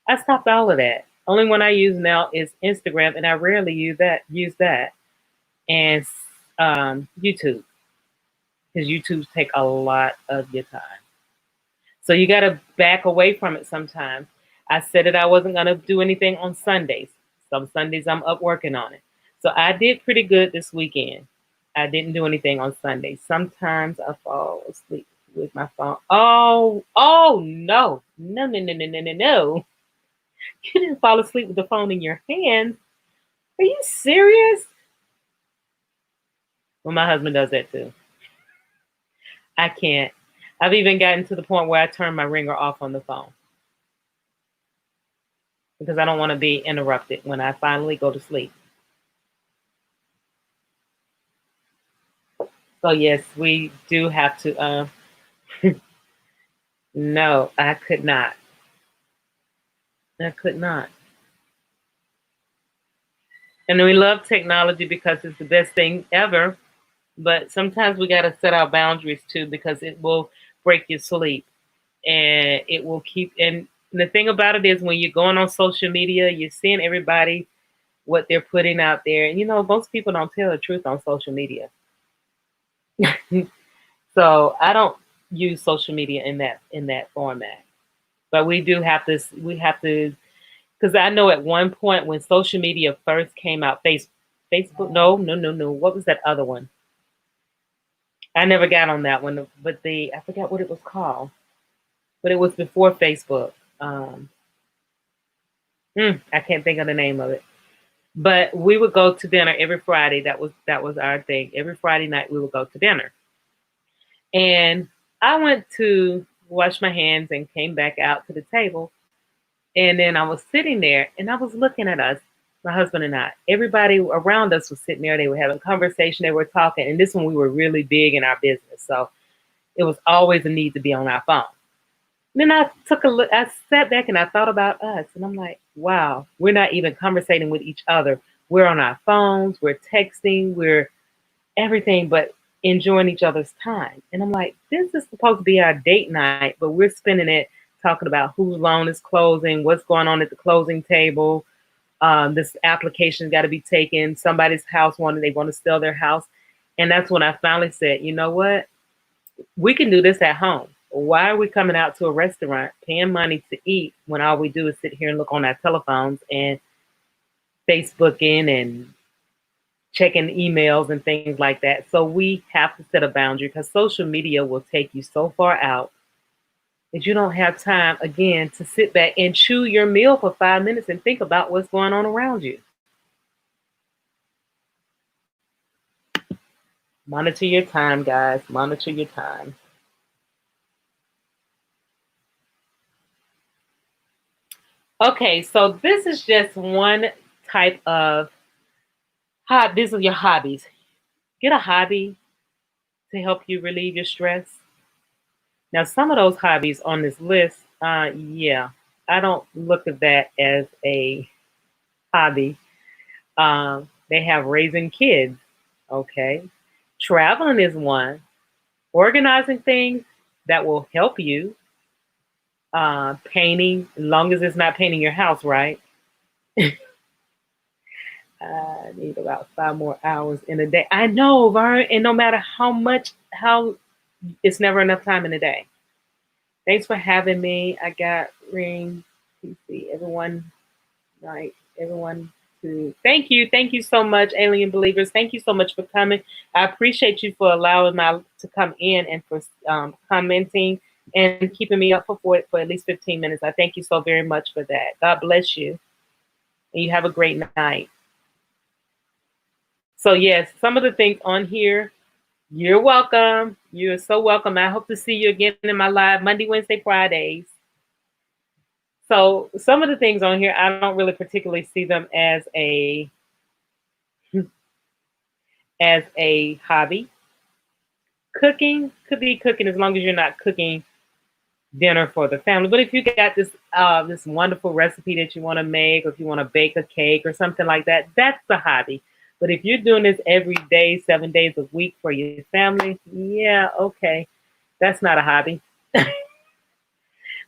I stopped all of that. Only one I use now is Instagram, and I rarely use that, and YouTube, because YouTube take a lot of your time. So you got to back away from it sometimes. I said that I wasn't going to do anything on Sundays. Some Sundays I'm up working on it. So I did pretty good this weekend. I didn't do anything on Sundays. Sometimes I fall asleep with my phone. Oh, no. No. You didn't fall asleep with the phone in your hand. Are you serious? Well, my husband does that too. I can't. I've even gotten to the point where I turn my ringer off on the phone, because I don't want to be interrupted when I finally go to sleep. So yes, we do have to. No, I could not. I could not. And we love technology because it's the best thing ever. But sometimes we got to set our boundaries too, because it will break your sleep, and it will keep. And the thing about it is, when you're going on social media, you're seeing everybody, what they're putting out there. And most people don't tell the truth on social media. So I don't use social media in that format. But we do have to. We have to, because I know at one point when social media first came out, Facebook. No. What was that other one? I never got on that one, but I forgot what it was called. But it was before Facebook. I can't think of the name of it. But we would go to dinner every Friday. That was our thing. Every Friday night we would go to dinner. And I went to wash my hands and came back out to the table. And then I was sitting there and I was looking at us, my husband and I. Everybody around us was sitting there. They were having a conversation. They were talking. And this one, we were really big in our business. So it was always a need to be on our phone. Then I took a look, I sat back and I thought about us. And I'm like, wow, we're not even conversating with each other. We're on our phones. We're texting. We're everything but enjoying each other's time. And I'm like, this is supposed to be our date night, but we're spending it talking about whose loan is closing, what's going on at the closing table. This application's got to be taken. Somebody's house they want to sell their house. And that's when I finally said, you know what? We can do this at home. Why are we coming out to a restaurant paying money to eat when all we do is sit here and look on our telephones and Facebooking and checking emails and things like that? So we have to set a boundary because social media will take you so far out that you don't have time again to sit back and chew your meal for 5 minutes and think about what's going on around you. Monitor your time, guys. Monitor your time. Okay, so this is just one type of these are your hobbies. Get a hobby to help you relieve your stress. Now, some of those hobbies on this list, yeah, I don't look at that as a hobby. They have raising kids, okay? Traveling is one. Organizing things that will help you. Painting, as long as it's not painting your house, right? I need about 5 more hours in a day. I know, Vern, and no matter how it's never enough time in a day. Thanks for having me. I got ring. PC. Everyone, like everyone. Thank you so much, Alien Believers. Thank you so much for coming. I appreciate you for allowing my to come in and for commenting and keeping me up for at least 15 minutes. I thank you so very much for that. God bless you, and you have a great night. So yes, some of the things on here, you're welcome. You're so welcome. I hope to see you again in my live Monday, Wednesday, Fridays. So some of the things on here, I don't really particularly see them as a hobby. Cooking could be cooking as long as you're not cooking dinner for the family. But if you got this wonderful recipe that you want to make, or if you want to bake a cake or something like that, that's a hobby. But if you're doing this every day, 7 days a week for your family, yeah, okay, that's not a hobby.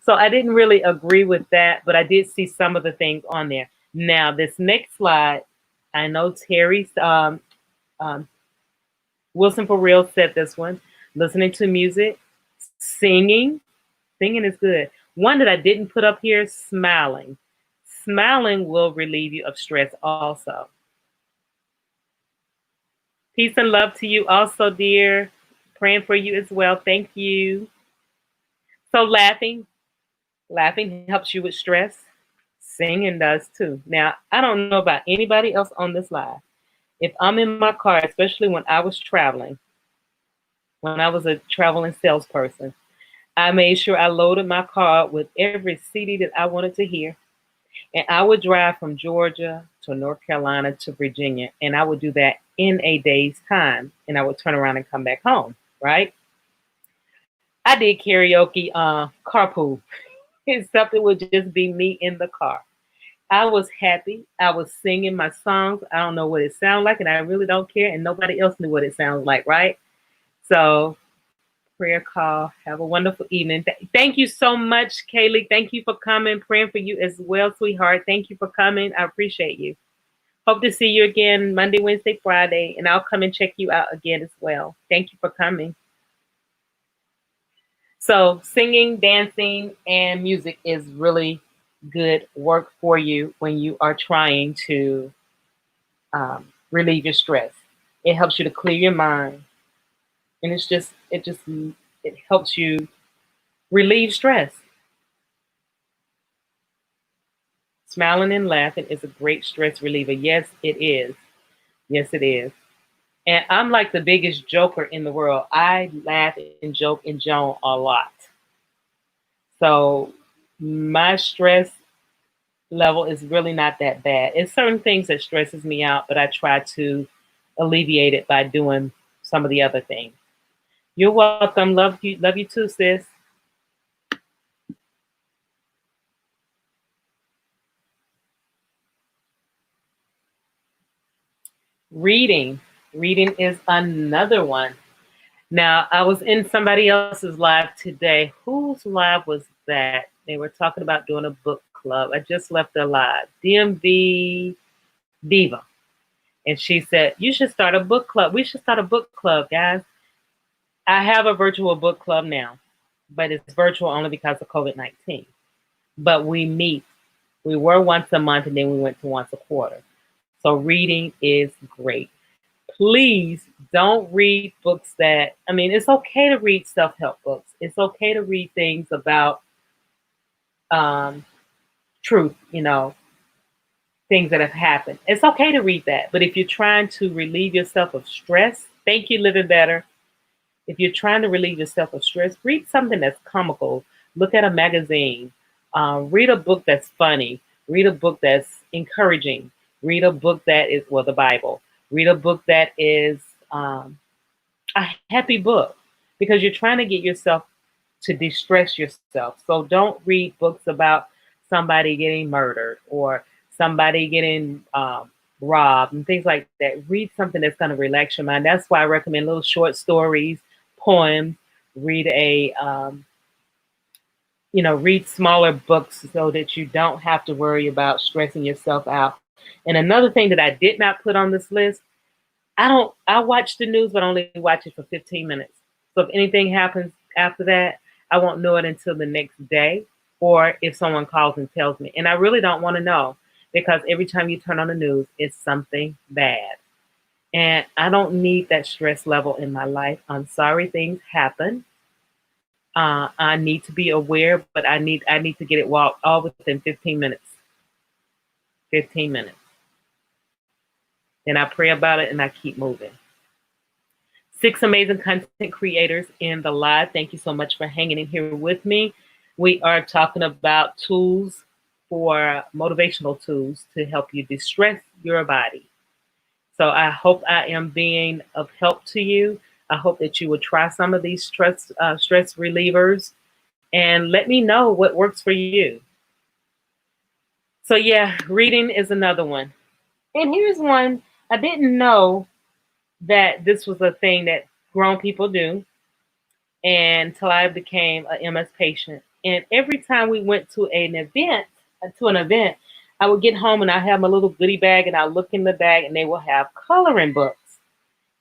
So I didn't really agree with that, but I did see some of the things on there. Now, this next slide, I know Terry's um, Wilson for real said this one. Listening to music, singing. Singing is good. One that I didn't put up here, smiling. Smiling will relieve you of stress also. Peace and love to you also, dear. Praying for you as well. Thank you. So laughing helps you with stress. Singing does too. Now, I don't know about anybody else on this live. If I'm in my car, especially when I was traveling, when I was a traveling salesperson, I made sure I loaded my car with every CD that I wanted to hear. And I would drive from Georgia to North Carolina to Virginia. And I would do that in a day's time. And I would turn around and come back home, right? I did karaoke carpool, except it would just be me in the car. I was happy. I was singing my songs. I don't know what it sounded like, and I really don't care. And nobody else knew what it sounded like, right? So, prayer call. Have a wonderful evening. Thank you so much, Kaylee. Thank you for coming. Praying for you as well, sweetheart. Thank you for coming. I appreciate you. Hope to see you again Monday, Wednesday, Friday, and I'll come and check you out again as well. Thank you for coming. So, singing, dancing, and music is really good work for you when you are trying to relieve your stress. It helps you to clear your mind, and it helps you relieve stress. Smiling and laughing is a great stress reliever. Yes, it is. Yes, it is. And I'm like the biggest joker in the world. I laugh and joke and joke a lot. So my stress level is really not that bad. It's certain things that stresses me out, but I try to alleviate it by doing some of the other things. You're welcome. Love you too, sis. Reading. Reading is another one. Now, I was in somebody else's live today. Whose live was that? They were talking about doing a book club. I just left their live. DMV Diva. And she said, you should start a book club. We should start a book club, guys. I have a virtual book club now, but it's virtual only because of COVID-19. But we meet. We were once a month and then we went to once a quarter. So reading is great. Please don't read books that, I mean, it's okay to read self help books. It's okay to read things about um, truth, things that have happened. It's okay to read that. But if you're trying to relieve yourself of stress, thank you, Living Better. If you're trying to relieve yourself of stress, read something that's comical. Look at a magazine. Read a book that's funny. Read a book that's encouraging. Read a book that is, well, the Bible. Read a book that is a happy book because you're trying to get yourself to distress yourself. So don't read books about somebody getting murdered or somebody getting robbed and things like that. Read something that's going to relax your mind. That's why I recommend little short stories, poems. Read read smaller books so that you don't have to worry about stressing yourself out. And another thing that I did not put on this list, I watch the news, but only watch it for 15 minutes. So if anything happens after that, I won't know it until the next day or if someone calls and tells me. And I really don't want to know because every time you turn on the news, it's something bad. And I don't need that stress level in my life. I'm sorry things happen. I need to be aware, but I need to get it all within 15 minutes. 15 minutes. Then I pray about it and I keep moving. 6 amazing content creators in the live. Thank you so much for hanging in here with me. We are talking about tools for motivational tools to help you distress your body. So I hope I am being of help to you. I hope that you will try some of these stress relievers and let me know what works for you. So yeah, reading is another one. And here's one I didn't know that this was a thing that grown people do until I became a MS patient. And every time we went to an event, I would get home and I have my little goodie bag and I look in the bag and they will have coloring books.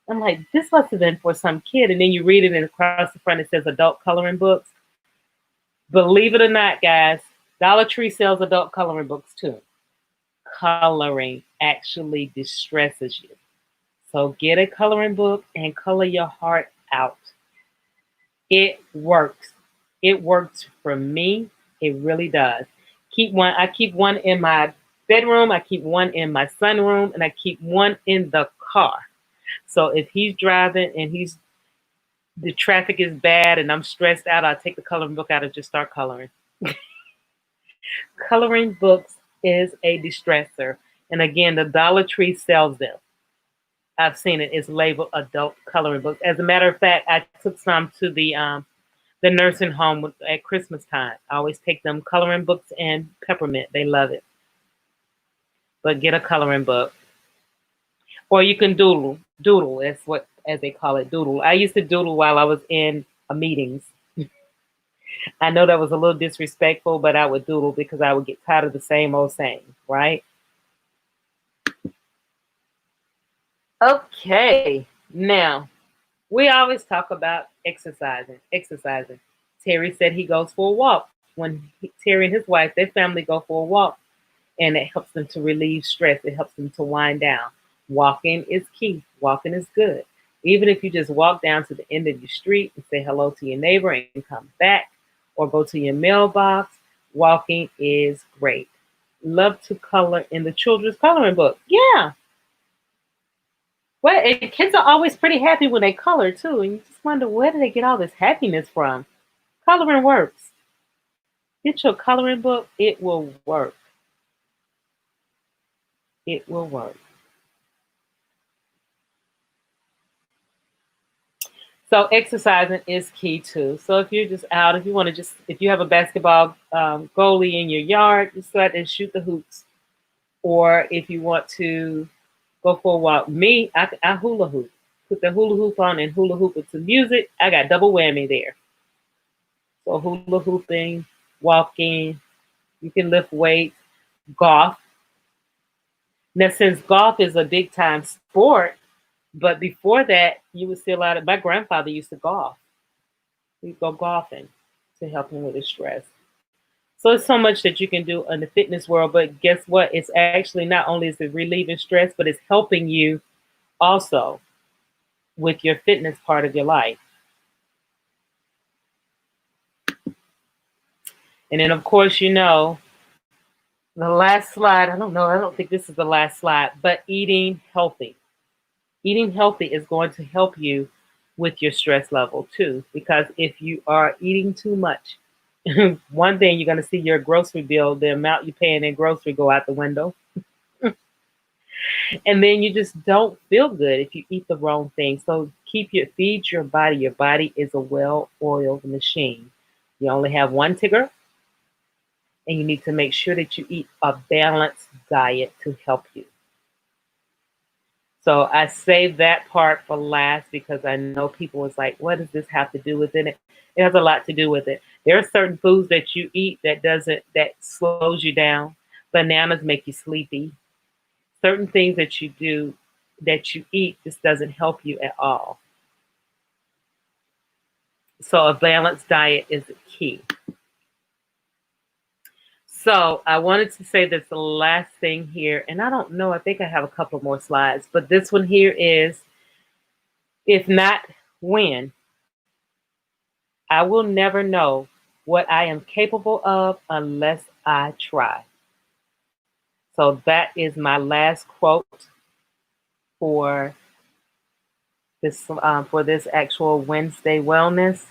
I'm like, this must have been for some kid. And then you read it and across the front it says adult coloring books. Believe it or not, guys, Dollar Tree sells adult coloring books too. Coloring actually distresses you. So get a coloring book and color your heart out. It works. It works for me. It really does. I keep one in my bedroom, I keep one in my sunroom, and I keep one in the car. So if he's driving and the traffic is bad and I'm stressed out, I'll take the coloring book out and just start coloring. Coloring books is a distressor. And again, the Dollar Tree sells them. I've seen it. It's labeled adult coloring books. As a matter of fact, I took some to the nursing home at Christmas time. I always take them coloring books and peppermint. They love it. But get a coloring book. Or you can doodle. Doodle is as they call it, doodle. I used to doodle while I was in meetings. I know that was a little disrespectful, but I would doodle because I would get tired of the same old same, right? Okay, now we always talk about exercising. Terry said he goes for a walk. Terry and his wife, their family go for a walk, and it helps them to relieve stress. It helps them to wind down. Walking is key. Walking is good. Even if you just walk down to the end of your street and say hello to your neighbor and come back, or go to your mailbox, walking is great. Love to color in the children's coloring book. Yeah. Well, and kids are always pretty happy when they color too, and you just wonder where do they get all this happiness from? Coloring works. Get your coloring book. It will work. It will work. So exercising is key too. So if you're just out, if you want to just, if you have a basketball goalie in your yard, just go out and shoot the hoops. Or if you want to go for a walk, I hula hoop. Put the hula hoop on and hula hoop with some music. I got double whammy there. So hula hooping, walking, you can lift weights, golf. Now, since golf is a big time sport, but before that, you would see a lot of, my grandfather used to golf. He'd go golfing to help him with his stress. So it's so much that you can do in the fitness world, but guess what? It's actually not only is it relieving stress, but it's helping you also with your fitness part of your life. And then, of course, the last slide, I don't know, I don't think this is the last slide, but eating healthy. Eating healthy is going to help you with your stress level too, because if you are eating too much, one thing you're going to see your grocery bill, the amount you're paying in grocery go out the window. And then you just don't feel good if you eat the wrong thing. So feed your body. Your body is a well-oiled machine. You only have one tigger, and you need to make sure that you eat a balanced diet to help you. So I saved that part for last because I know people was like, what does this have to do with it? It has a lot to do with it. There are certain foods that you eat that slows you down. Bananas make you sleepy. Certain things that you do that you eat just doesn't help you at all. So a balanced diet is key. So I wanted to say this the last thing here, and I don't know, I think I have a couple more slides, but this one here is, if not when, I will never know what I am capable of unless I try. So that is my last quote for this actual Wednesday wellness,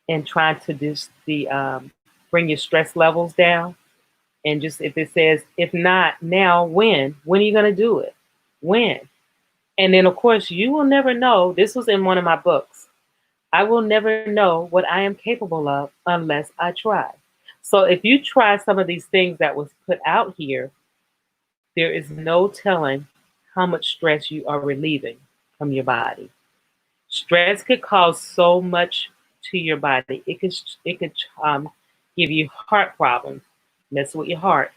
and trying to just bring your stress levels down. And just if it says, if not now, when? When are you going to do it? When? And then, of course, you will never know. This was in one of my books. I will never know what I am capable of unless I try. So if you try some of these things that was put out here, there is no telling how much stress you are relieving from your body. Stress could cause so much to your body. It could give you heart problems, mess with your heart.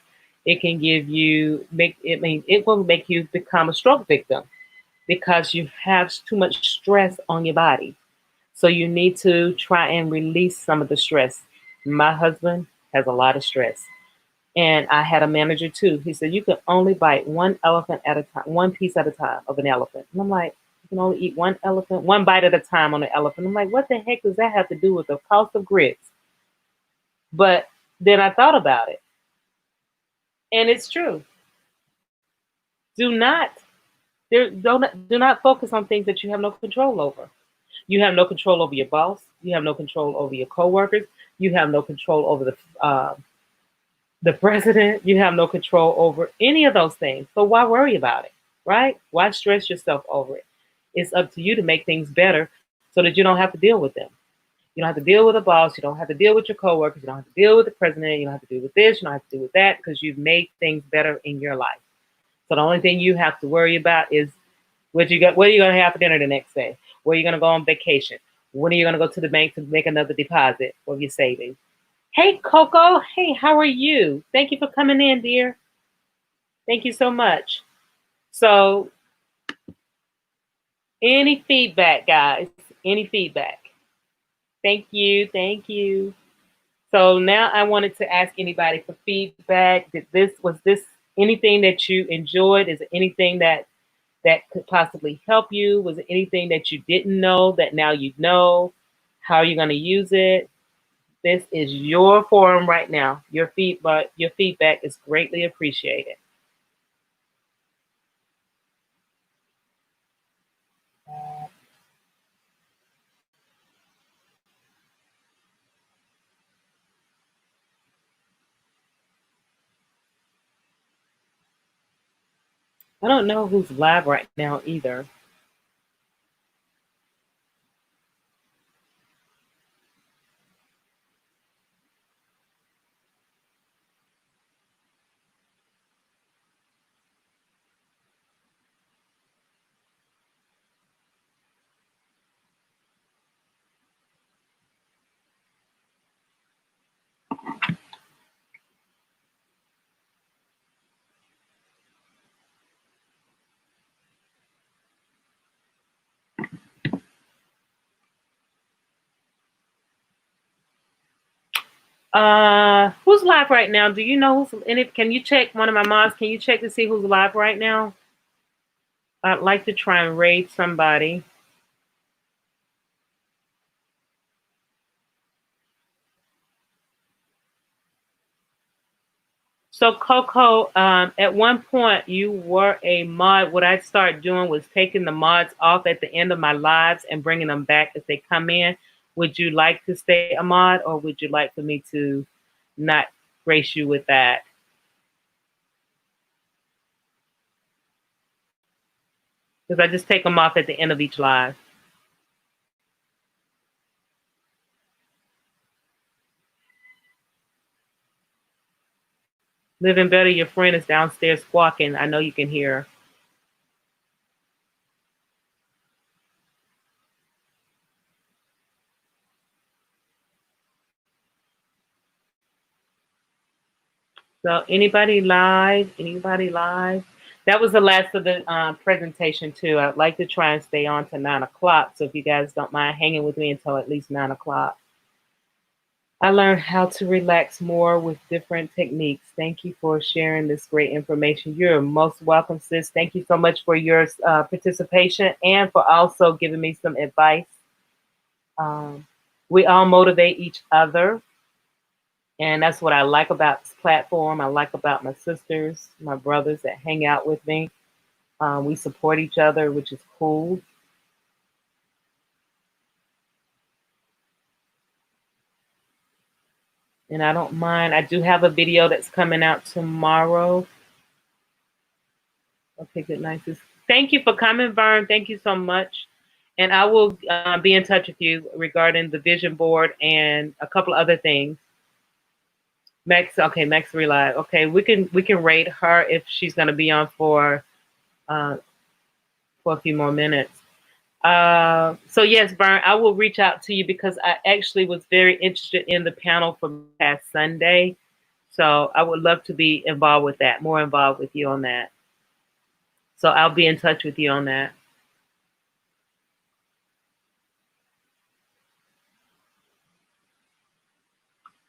It can give you make it mean it will make you become a stroke victim because you have too much stress on your body. So you need to try and release some of the stress. My husband has a lot of stress. And I had a manager too. He said, you can only bite one elephant at a time, one piece at a time of an elephant. And I'm like, you can only eat one elephant, one bite at a time on an elephant. I'm like, what the heck does that have to do with the cost of grits? But then I thought about it. And it's true. Do not do not focus on things that you have no control over. You have no control over your boss. You have no control over your coworkers. You have no control over the president. You have no control over any of those things. So why worry about it, right? Why stress yourself over it? It's up to you to make things better so that you don't have to deal with them. You don't have to deal with a boss. You don't have to deal with your coworkers. You don't have to deal with the president. You don't have to deal with this. You don't have to deal with that because you've made things better in your life. So the only thing you have to worry about is what are you going to have for dinner the next day? Where are you going to go on vacation? When are you going to go to the bank to make another deposit of your savings? Hey, Coco. Hey, how are you? Thank you for coming in, dear. Thank you so much. So, any feedback, guys? Any feedback? Thank you. Thank you. So now I wanted to ask anybody for feedback. Was this anything that you enjoyed? Is it anything that could possibly help you? Was it anything that you didn't know that now you know? How are you going to use it? This is your forum right now. Your feedback is greatly appreciated. I don't know who's live right now either. Who's live right now? Do you know who's in it? Can you check one of my mods? Can you check to see who's live right now? I'd like to try and raid somebody. So Coco, at one point you were a mod. What I'd start doing was taking the mods off at the end of my lives and bringing them back as they come in. Would you like to stay a mod, or would you like for me to not grace you with that? Because I just take them off at the end of each live. Living better, your friend is downstairs squawking. I know you can hear her. So anybody live? Anybody live? That was the last of the presentation too. I'd like to try and stay on to 9 o'clock. So if you guys don't mind hanging with me until at least 9 o'clock. I learned how to relax more with different techniques. Thank you for sharing this great information. You're most welcome, sis. Thank you so much for your participation and for also giving me some advice. Um, we all motivate each other. And that's what I like about this platform. I like about my sisters, my brothers that hang out with me. We support each other, which is cool. And I don't mind. I do have a video that's coming out tomorrow. Okay, good night. Sis. Thank you for coming, Vern. Thank you so much. And I will be in touch with you regarding the vision board and a couple of other things. Max, okay, Max Relied. Okay, we can rate her if she's going to be on uh, for a few more minutes. So yes, Vern, I will reach out to you because I actually was very interested in the panel from past Sunday. So I would love to be involved with that, more involved with you on that. So I'll be in touch with you on that.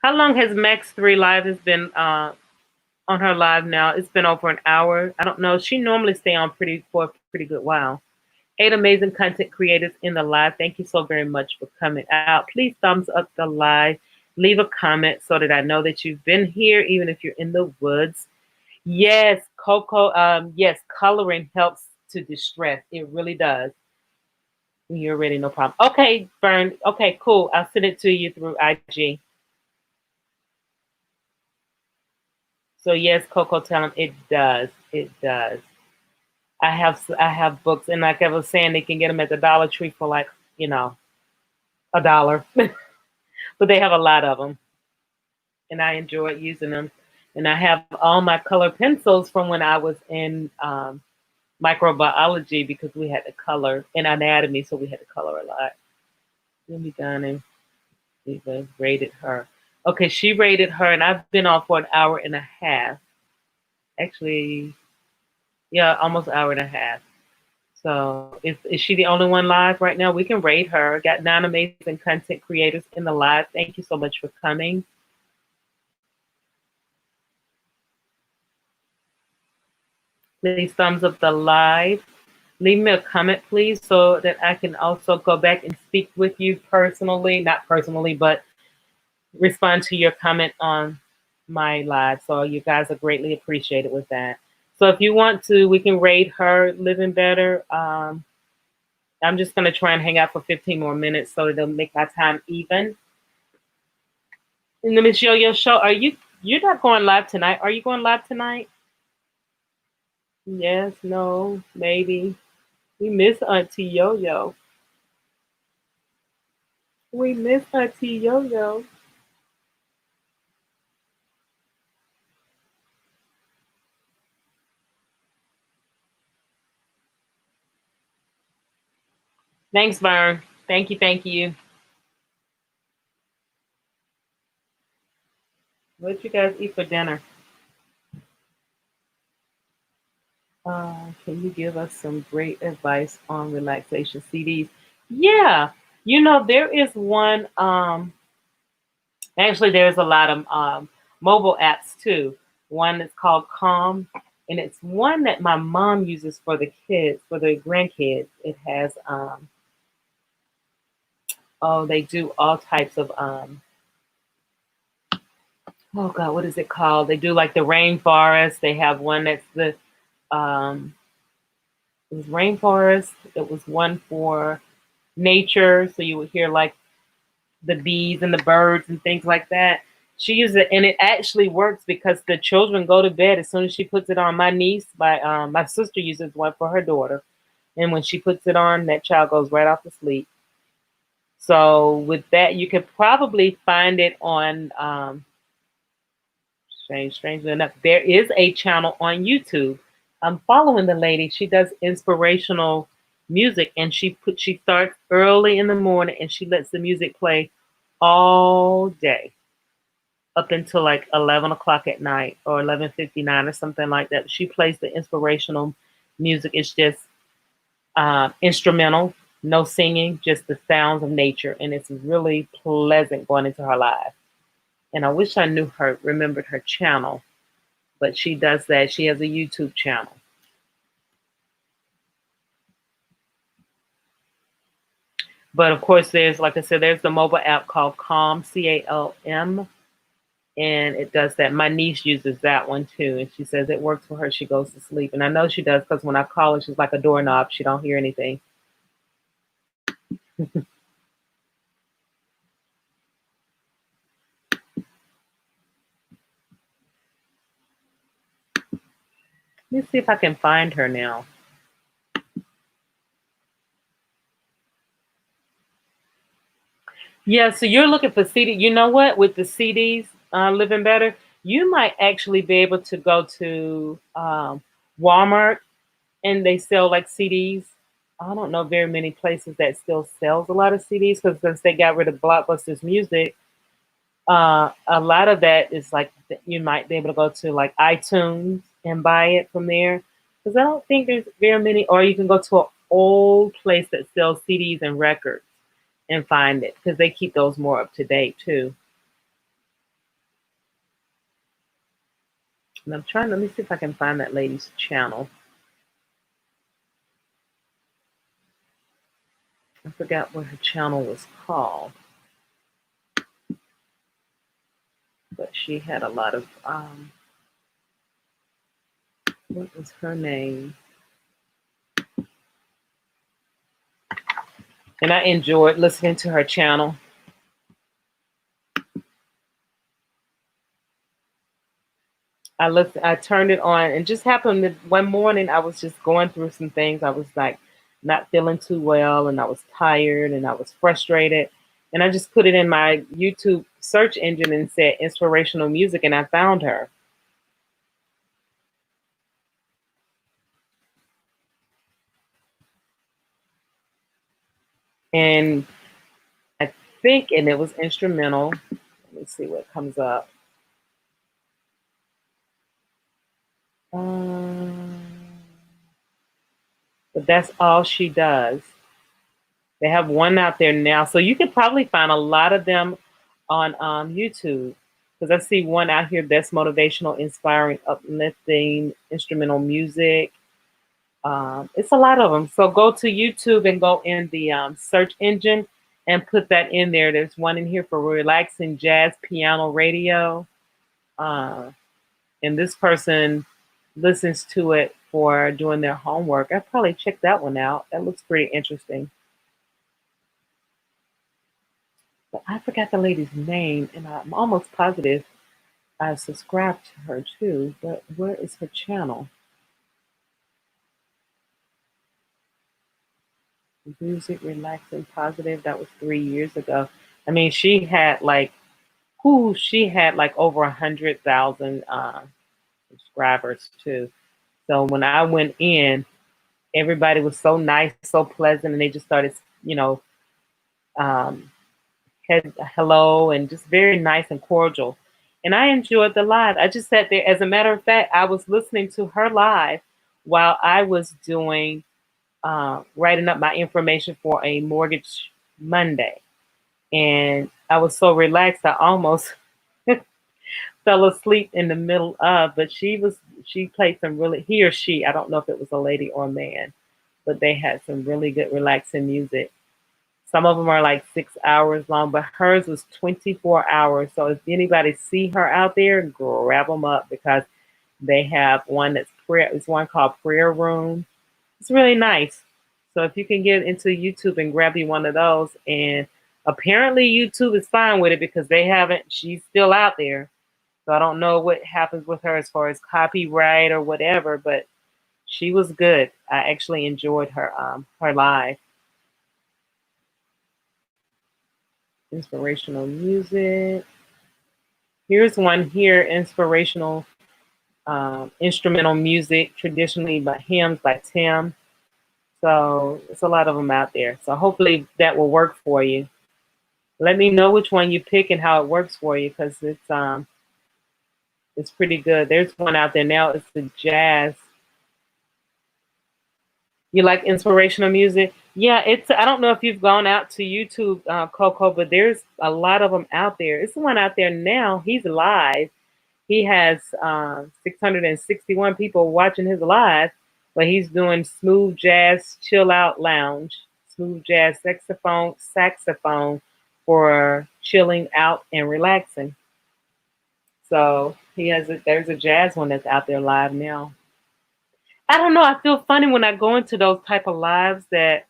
How long has Max 3 Live has been on her live now? It's been over an hour. I don't know. She normally stay on pretty for a pretty good while. 8 amazing content creators in the live. Thank you so very much for coming out. Please thumbs up the live. Leave a comment so that I know that you've been here, even if you're in the woods. Yes, Coco. Yes, coloring helps to distress. It really does. You're ready, no problem. Okay, Vern. Okay, cool. I'll send it to you through IG. So yes, Coco, tell them it does. It does. I have books, and like I was saying, they can get them at the Dollar Tree for like $1, but they have a lot of them, and I enjoy using them. And I have all my color pencils from when I was in microbiology because we had to color in anatomy, so we had to color a lot. Jimmy Gunning, Eva rated her. Okay, she rated her, and I've been on for an hour and a half. Actually, yeah, almost an hour and a half. So is she the only one live right now? We can rate her. Got 9 amazing content creators in the live. Thank you so much for coming. Please thumbs up the live. Leave me a comment, please, so that I can also go back and speak with you personally. Not personally, but respond to your comment on my live. So you guys are greatly appreciated with that. So if you want to, we can rate her living better. I'm just gonna try and hang out for 15 more minutes so it'll make my time even. And the Miss Yo-Yo show, you're not going live tonight? Are you going live tonight? Yes, no, maybe. We miss Auntie Yo-Yo. We miss Auntie Yo-Yo. Thanks, Vern. Thank you, thank you. What did you guys eat for dinner? Can you give us some great advice on relaxation CDs? Yeah, there is one. Actually, there's a lot of mobile apps too. One is called Calm, and it's one that my mom uses for the kids, for the grandkids. It has, oh, they do all types of, oh God, what is it called? They do like the rainforest. They have one that's um, it was rainforest. It was one for nature, so you would hear like the bees and the birds and things like that. She uses it, and it actually works because the children go to bed as soon as she puts it on. My niece, my sister uses one for her daughter, and when she puts it on, that child goes right off to sleep. So with that, you could probably find it on. Strangely enough, there is a channel on YouTube. I'm following the lady. She does inspirational music, and she starts early in the morning, and she lets the music play all day up until like 11 o'clock at night or 11:59 or something like that. She plays the inspirational music. It's just instrumental, no singing, just the sounds of nature, and it's really pleasant going into her live. And I wish I knew her, remembered her channel, but she does that. She has a YouTube channel. But of course, there's, like I said, there's the mobile app called Calm, CALM, and it does that. My niece uses that one too, and she says it works for her. She goes to sleep, and I know she does because when I call her, she's like a doorknob. She don't hear anything. Let me see if I can find her now. Yeah, so you're looking for CD. You know what? With the CDs, Living Better, you might actually be able to go to Walmart, and they sell like CDs. I don't know very many places that still sells a lot of CDs because since they got rid of Blockbuster's music, a lot of that is like you might be able to go to like iTunes and buy it from there. Because I don't think there's very many, or you can go to an old place that sells CDs and records and find it because they keep those more up to date too. And I'm trying, let me see if I can find that lady's channel. I forgot what her channel was called, but she had a lot of, what was her name? And I enjoyed listening to her channel. I turned it on, and just happened that one morning I was just going through some things. I was like not feeling too well, and I was tired, and I was frustrated, and I just put it in my YouTube search engine and said inspirational music, and I found her. And I think, and it was instrumental. Let me see what comes up. Um, but that's all she does. They have one out there now, so you can probably find a lot of them on YouTube. Because I see one out here that's motivational, inspiring, uplifting, instrumental music. It's a lot of them. So go to YouTube and go in the search engine and put that in there. There's one in here for relaxing jazz piano radio. Uh, and this person listens to it for doing their homework. I probably check that one out. That looks pretty interesting. But I forgot the lady's name, and I'm almost positive I subscribed to her too. But where is her channel? Music, relaxing, positive. That was 3 years ago. I mean, she had like over 100,000 subscribers too. So when I went in, everybody was so nice, so pleasant, and they just started, you know, um, had hello and just very nice and cordial. And I enjoyed the live. I just sat there. As a matter of fact, I was listening to her live while I was doing writing up my information for a mortgage Monday, and I was so relaxed I almost fell asleep in the middle of. But she played some really he or she I don't know if it was a lady or a man, but they had some really good relaxing music. Some of them are like 6 hours long, but hers was 24 hours. So if anybody see her out there, grab them up because they have one that's prayer. It's one called Prayer Room. It's really nice. So if you can get into YouTube and grab you one of those, and apparently YouTube is fine with it because they haven't. She's still out there. So I don't know what happens with her as far as copyright or whatever, but she was good. I actually enjoyed her live. Inspirational music. Here's one here, inspirational instrumental music, traditionally by hymns by Tim. So it's a lot of them out there. So hopefully that will work for you. Let me know which one you pick and how it works for you because it's pretty good. There's one out there now. It's the jazz. You like inspirational music? Yeah, it's. I don't know if you've gone out to YouTube, Coco, but there's a lot of them out there. It's the one out there now. He's live. He has 661 people watching his live, but he's doing smooth jazz, chill out lounge, smooth jazz saxophone for chilling out and relaxing. So there's a jazz one that's out there live now. I don't know. I feel funny when I go into those type of lives that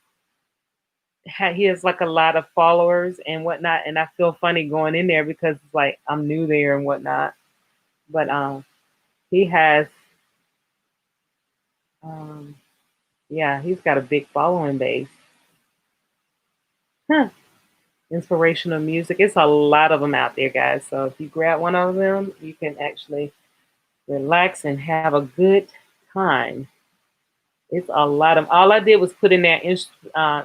he has like a lot of followers and whatnot, and I feel funny going in there because it's like I'm new there and whatnot. But he has um, yeah, he's got a big following base. Huh. Inspirational music. It's a lot of them out there, guys. So if you grab one of them, you can actually relax and have a good time. It's a lot of. All I did was put in there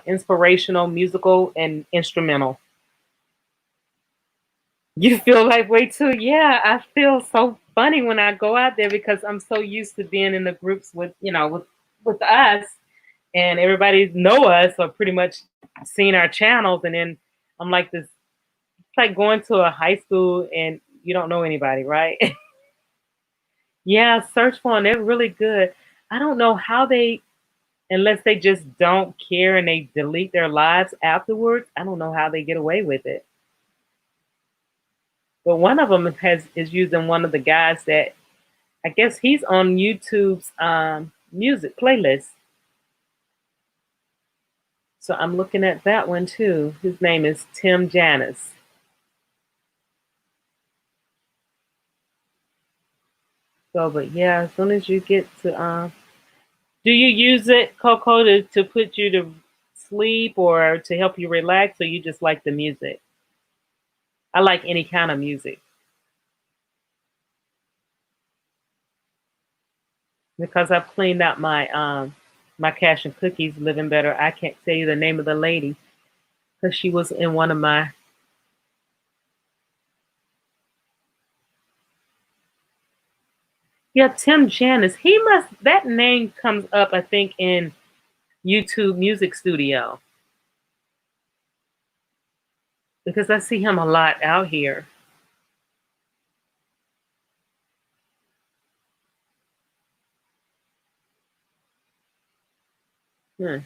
inspirational, musical, and instrumental. You feel like way too? Yeah, I feel so funny when I go out there because I'm so used to being in the groups with us, and everybody know us or pretty much seen our channels, and then I'm like this. It's like going to a high school and you don't know anybody, right? Yeah, search for them. They're really good. I don't know how they, unless they just don't care and they delete their lives afterwards. I don't know how they get away with it. But one of them is using one of the guys that I guess he's on YouTube's music playlist. So I'm looking at that one too. His name is Tim Janis. So, but yeah, as soon as you get to, do you use it, Coco, to put you to sleep or to help you relax, or you just like the music? I like any kind of music because I've cleaned out my cash and cookies, living better. I can't tell you the name of the lady because she was in one of my. Yeah, Tim Janis. He must. That name comes up, I think, in YouTube Music Studio because I see him a lot out here. Hmm.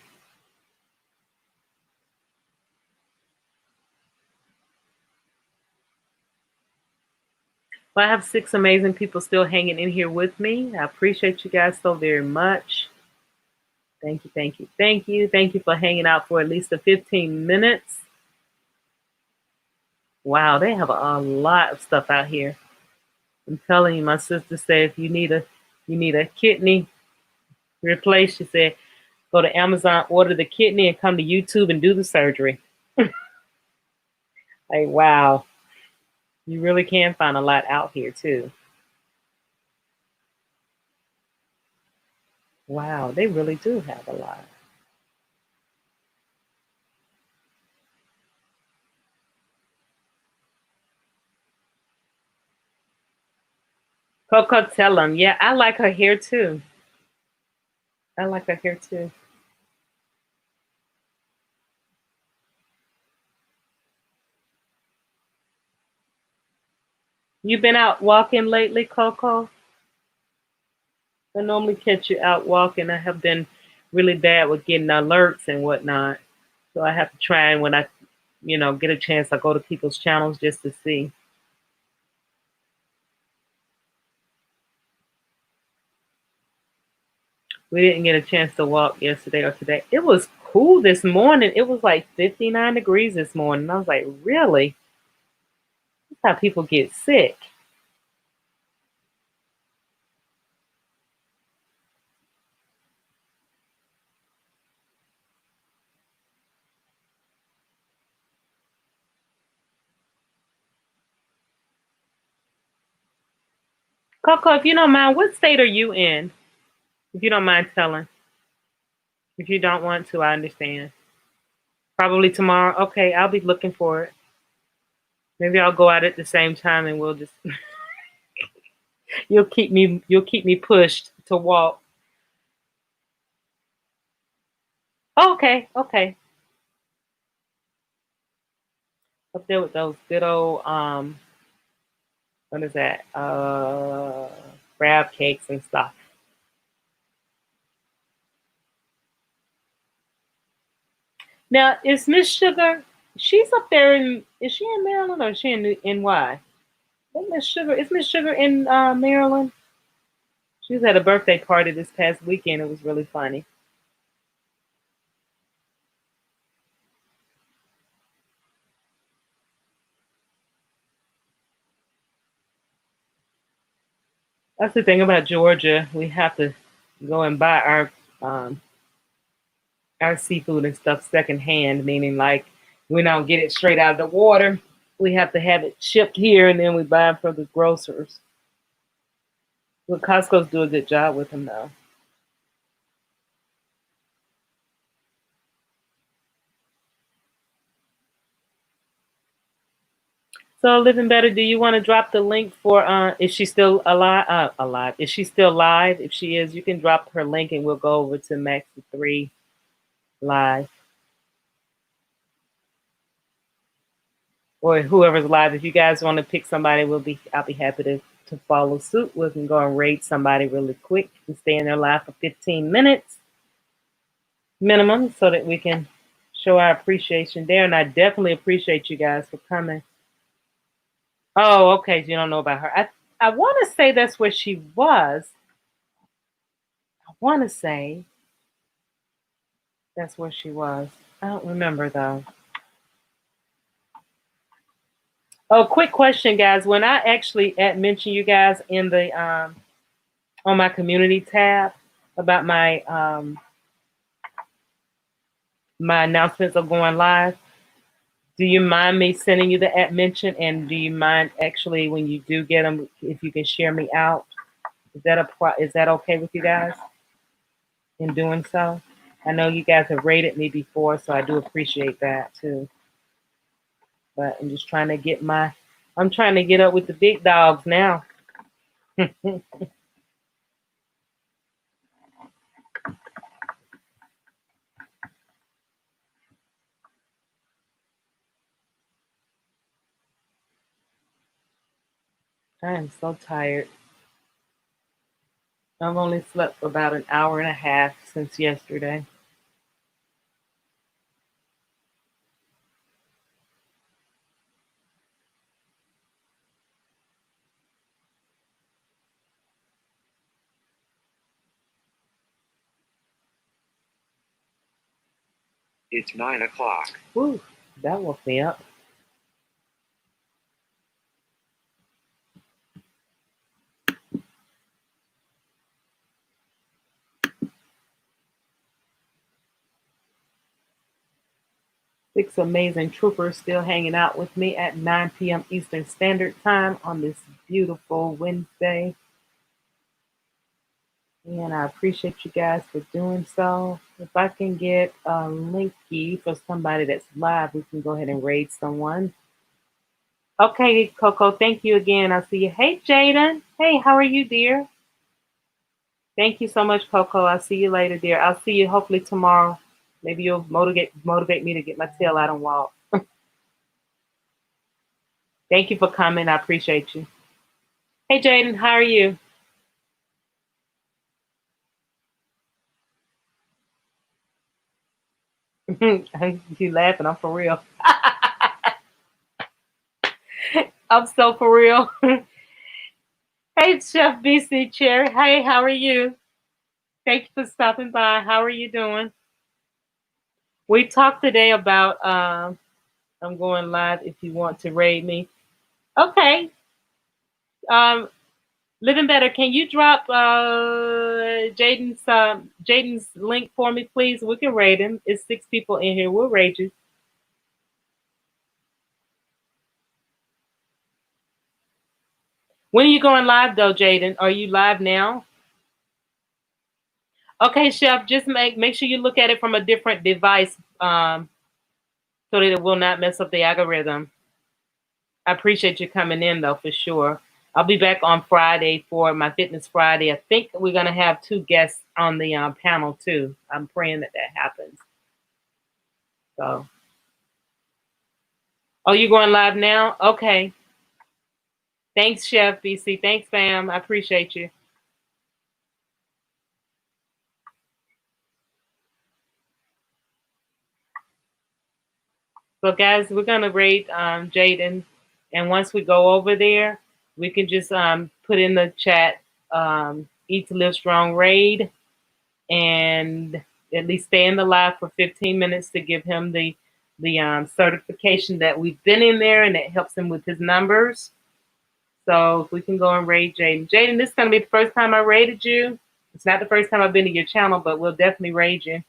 Well, I have 6 amazing people still hanging in here with me. I appreciate you guys so very much. Thank you, thank you, thank you. Thank you for hanging out for at least the 15 minutes. Wow, they have a lot of stuff out here. I'm telling you, my sister said if you need a kidney replaced, she said go to Amazon, order the kidney, and come to YouTube and do the surgery. Like, wow, you really can find a lot out here too. Wow, they really do have a lot. Coco, tell them. Yeah, I like her hair too. I like her hair too. You been out walking lately, Coco? I normally catch you out walking. I have been really bad with getting alerts and whatnot. So I have to try and when I get a chance, I go to people's channels just to see. We didn't get a chance to walk yesterday or today. It was cool this morning. It was like 59 degrees this morning. I was like, really? That's how people get sick. Coco, if you don't mind, what state are you in? If you don't mind telling. If you don't want to, I understand. Probably tomorrow. Okay, I'll be looking for it. Maybe I'll go out at the same time and we'll just you'll keep me pushed to walk. Oh, okay, okay. Up there with those good old what is that? Crab cakes and stuff. Now, is Miss Sugar? She's up there in. Is she in Maryland or is she in NY? Miss Sugar? Is Miss Sugar in Maryland? She was at a birthday party this past weekend. It was really funny. That's the thing about Georgia. We have to go and buy um, our seafood and stuff secondhand, meaning like we don't get it straight out of the water. We have to have it shipped here, and then we buy it from the grocers. Well, Costco's do a good job with them though. So, living better. Do you want to drop the link for? Is she still alive? Alive? Is she still live? If she is, you can drop her link, and we'll go over to Max 3 live, or whoever's live. If you guys want to pick somebody, I'll be happy to follow suit. We can go and raid somebody really quick and stay in their live for 15 minutes minimum, so that we can show our appreciation there. And I definitely appreciate you guys for coming. Oh, okay. So you don't know about her. I want to say that's where she was. I want to say that's where she was. I don't remember though. Oh, quick question, guys. When I actually mention you guys in the on my community tab about my announcements of going live, do you mind me sending you the mention? And do you mind actually when you do get them, if you can share me out? Is that okay with you guys in doing so? I know you guys have rated me before, so I do appreciate that too. But I'm trying to get up with the big dogs now. I am so tired. I've only slept for about an hour and a half since yesterday. It's 9 o'clock. Whew, that woke me up. Six amazing troopers still hanging out with me at 9 p.m. Eastern Standard Time on this beautiful Wednesday. And I appreciate you guys for doing so. If I can get a linky for somebody that's live, we can go ahead and raid someone. Okay, Coco, thank you again. I'll see you. Hey, Jaden. Hey, how are you, dear? Thank you so much, Coco. I'll see you later, dear. I'll see you hopefully tomorrow. Maybe you'll motivate me to get my tail out and walk. Thank you for coming. I appreciate you. Hey, Jaden, how are you? You laughing? I'm for real. I'm so for real. Hey, Chef BC Chair. Hey, how are you? Thank you for stopping by. How are you doing? We talked today about I'm going live if you want to raid me. Okay. Um, Living better. Can you drop Jaden's link for me, please? We can raid him. It's 6 people in here. We'll raid you. When are you going live though, Jaden? Are you live now? Okay, Chef. Just make sure you look at it from a different device, so that it will not mess up the algorithm. I appreciate you coming in though, for sure. I'll be back on Friday for my Fitness Friday. I think we're gonna have 2 guests on the panel too. I'm praying that that happens. So, oh, you going live now? Okay. Thanks, Chef BC. Thanks, fam. I appreciate you. So, guys, we're gonna rate Jaden, and once we go over there, we can just put in the chat "Eat to Live Strong" raid, and at least stay in the live for 15 minutes to give him the certification that we've been in there, and it helps him with his numbers. So if we can go and raid Jaden. Jaden, this is gonna be the first time I raided you. It's not the first time I've been to your channel, but we'll definitely raid you.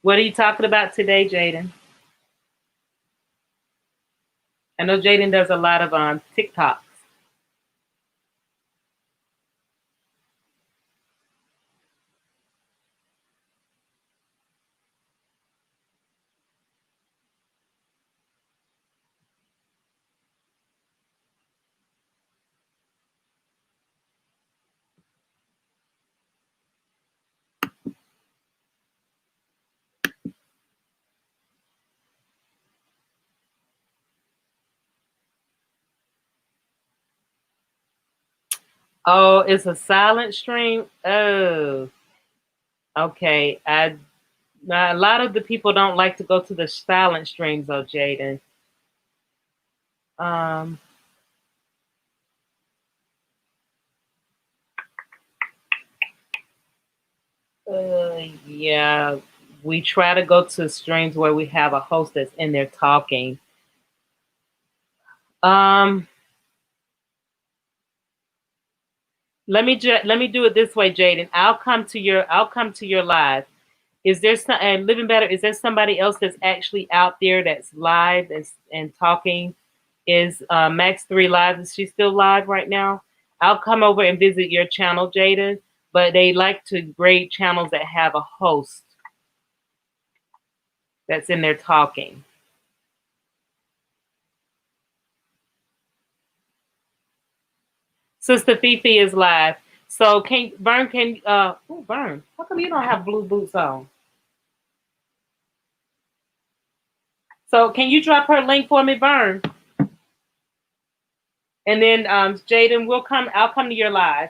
What are you talking about today, Jaden? I know Jaden does a lot of TikToks. Oh, it's a silent stream. Oh, okay. A lot of the people don't like to go to the silent streams, though, Jaden. Um, yeah, we try to go to streams where we have a host that's in there talking. Um, let me do it this way, Jaden. I'll come to your live. Is there some living better? Is there somebody else that's actually out there that's live and talking? Is Max 3 live? Is she still live right now? I'll come over and visit your channel, Jaden. But they like to grade channels that have a host that's in there talking. Sister Fifi is live. So can Vern can Vern, how come you don't have blue boots on? So can you drop her link for me, Vern? And then Jaden, I'll come to your live.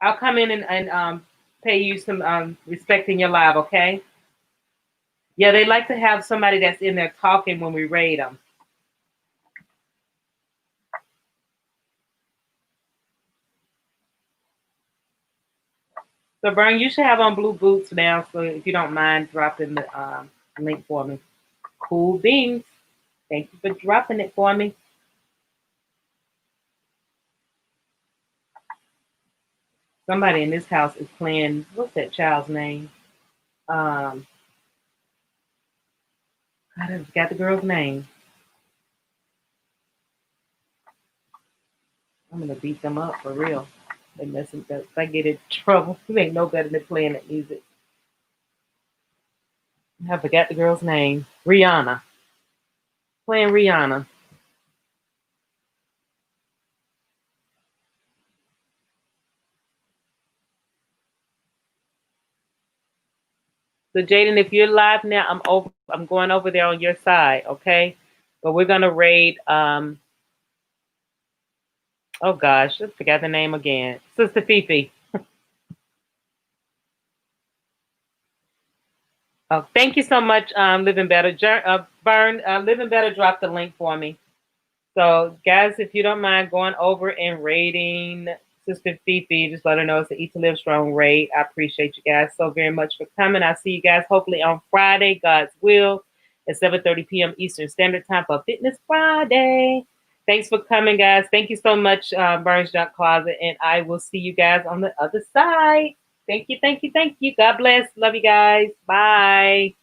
I'll come in and pay you some respect in your live, okay? Yeah, they like to have somebody that's in there talking when we raid them. So, Burn, you should have on blue boots now. So, if you don't mind dropping the link for me. Cool beans. Thank you for dropping it for me. Somebody in this house is playing. What's that child's name? Um, God, I forgot the girl's name. I'm gonna beat them up for real. They messing up. If I get in trouble, they ain't no better than playing that music. I forgot the girl's name. Rihanna. Playing Rihanna. So Jaden, if you're live now, I'm going over there on your side, okay? But we're gonna raid oh gosh, I forgot the name again. Sister Fifi. Oh, thank you so much, Living Better. Burn, Living Better dropped the link for me. So, guys, if you don't mind going over and rating Sister Fifi, just let her know it's the Eat to Live Strong raid. I appreciate you guys so very much for coming. I'll see you guys hopefully on Friday, God's will, at 7:30 p.m. Eastern Standard Time for Fitness Friday. Thanks for coming, guys. Thank you so much, Burns Junk Closet, and I will see you guys on the other side. Thank you, thank you, thank you. God bless. Love you guys. Bye.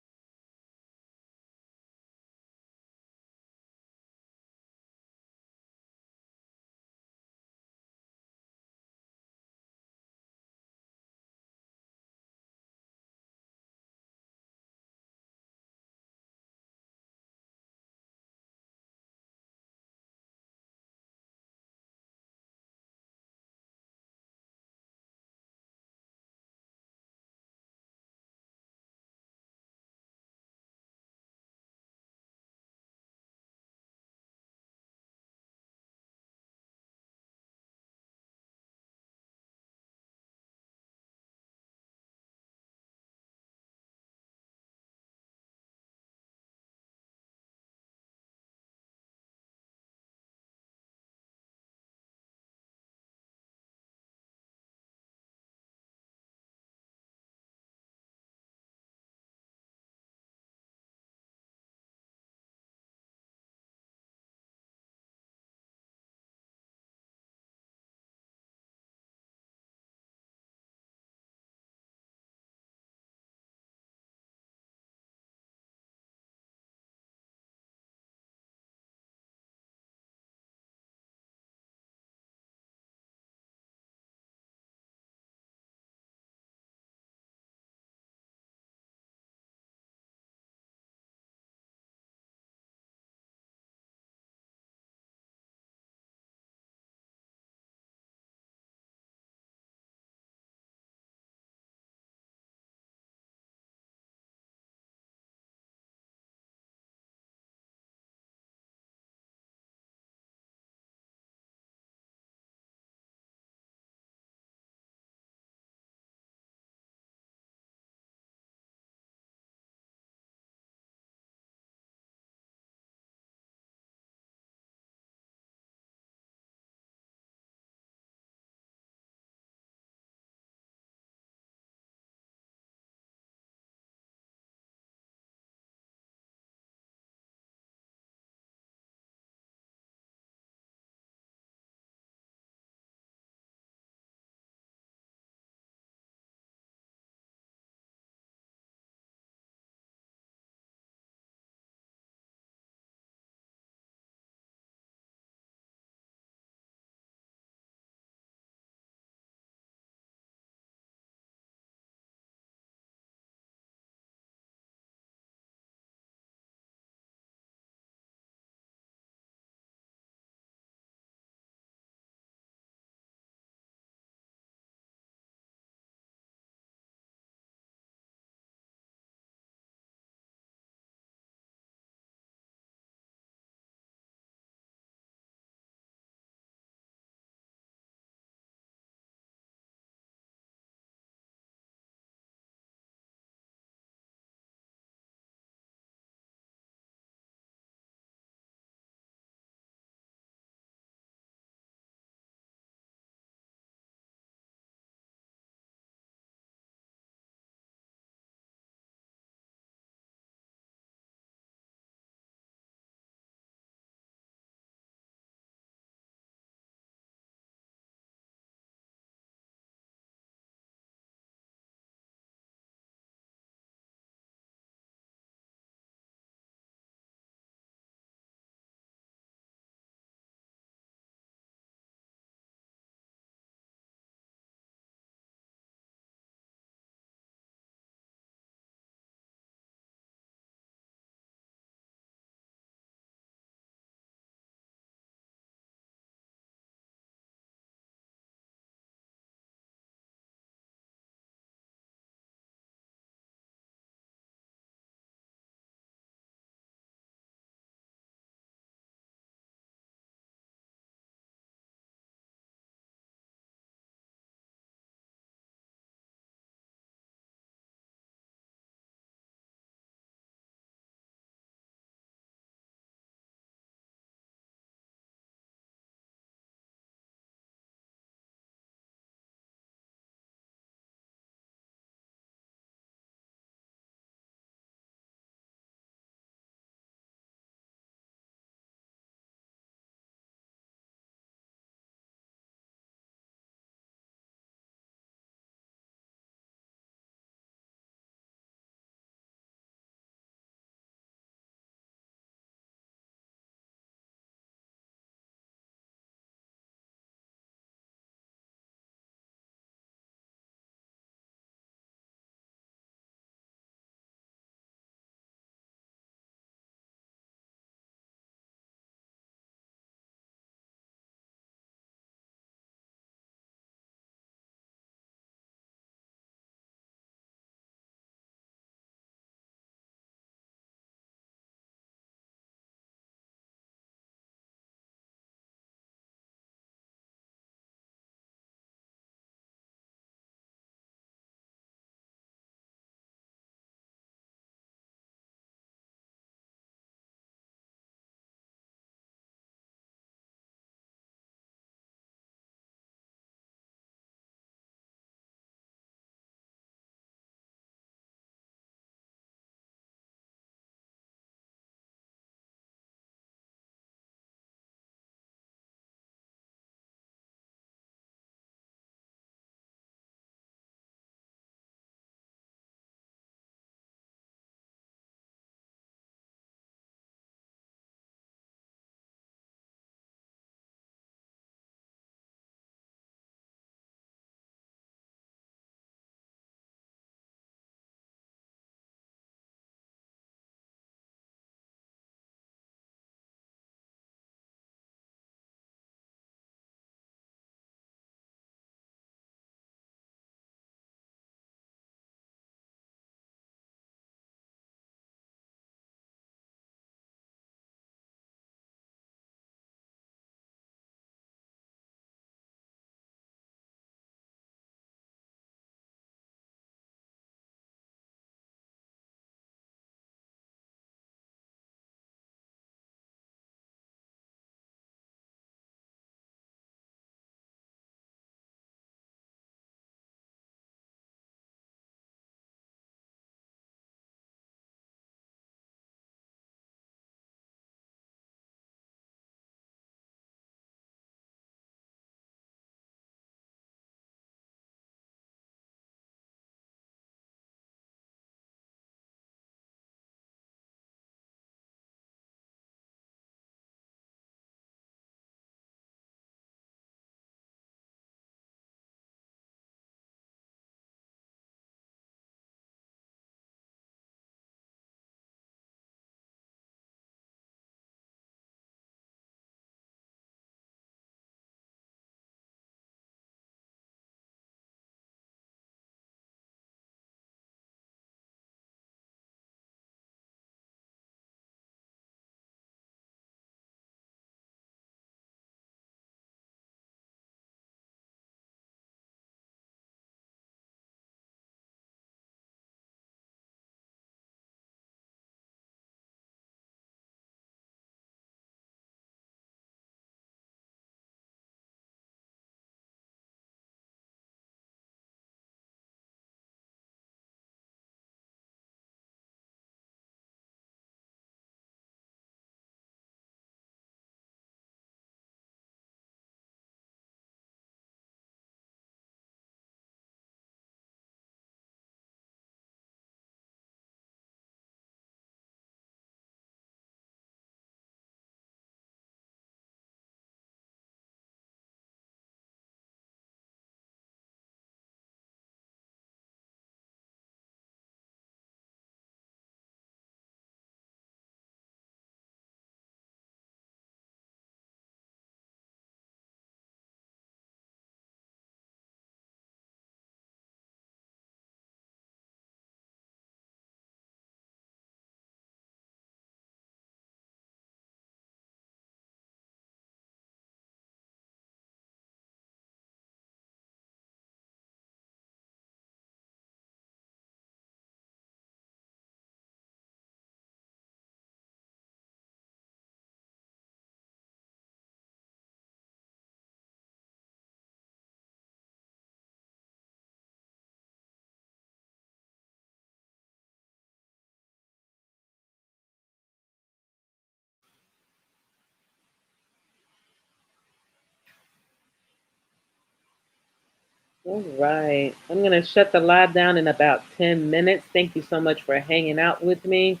All right. I'm going to shut the live down in about 10 minutes. Thank you so much for hanging out with me.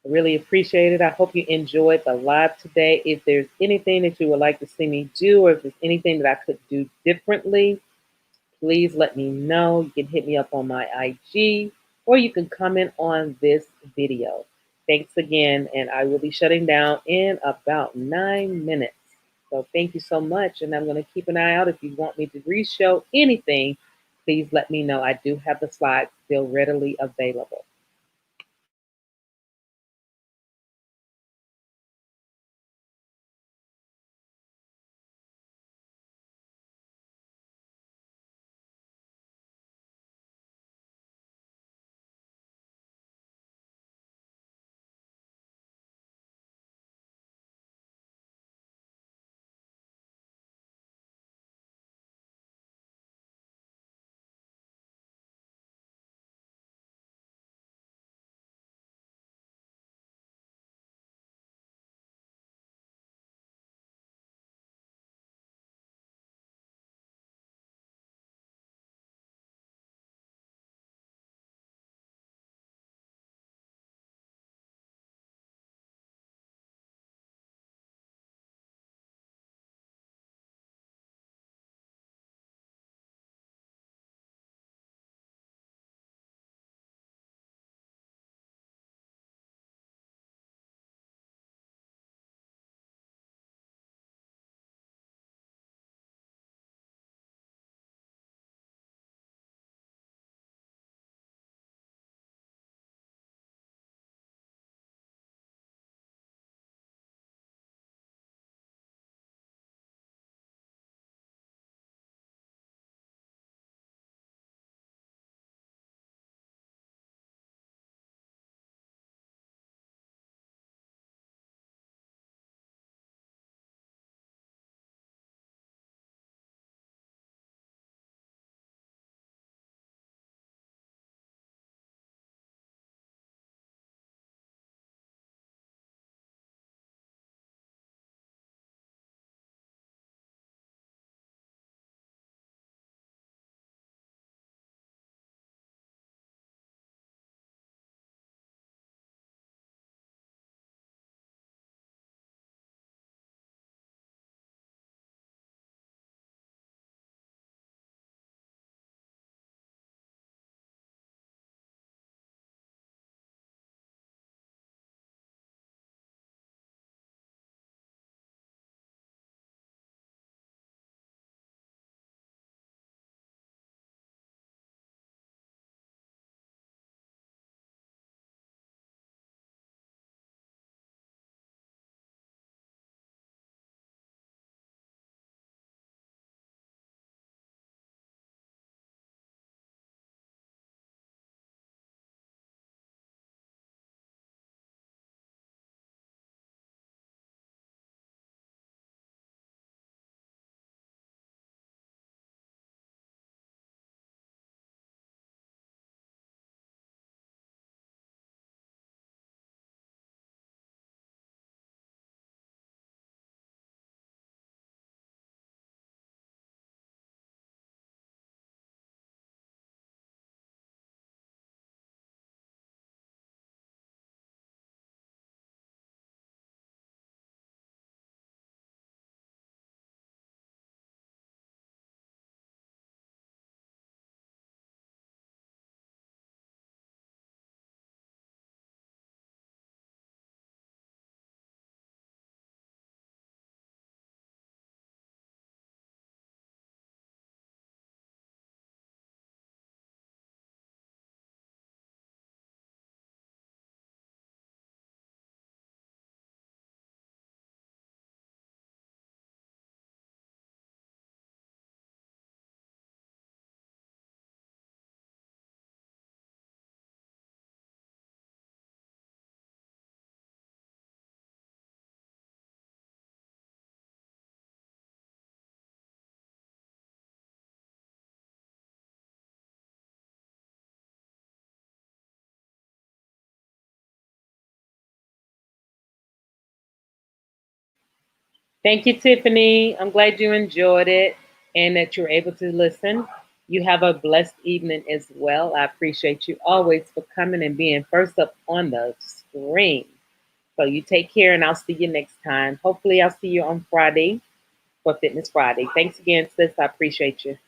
I really appreciate it. I hope you enjoyed the live today. If there's anything that you would like to see me do, or if there's anything that I could do differently, please let me know. You can hit me up on my IG, or you can comment on this video. Thanks again, and I will be shutting down in about 9 minutes. So thank you so much, and I'm going to keep an eye out. If you want me to re-show anything, please let me know. I do have the slides still readily available. Thank you, Tiffany. I'm glad you enjoyed it. and that you're able to listen. You have a blessed evening as well. I appreciate you always for coming and being first up on the screen. So you take care, and I'll see you next time. Hopefully, I'll see you on Friday for Fitness Friday. Thanks again, sis. I appreciate you.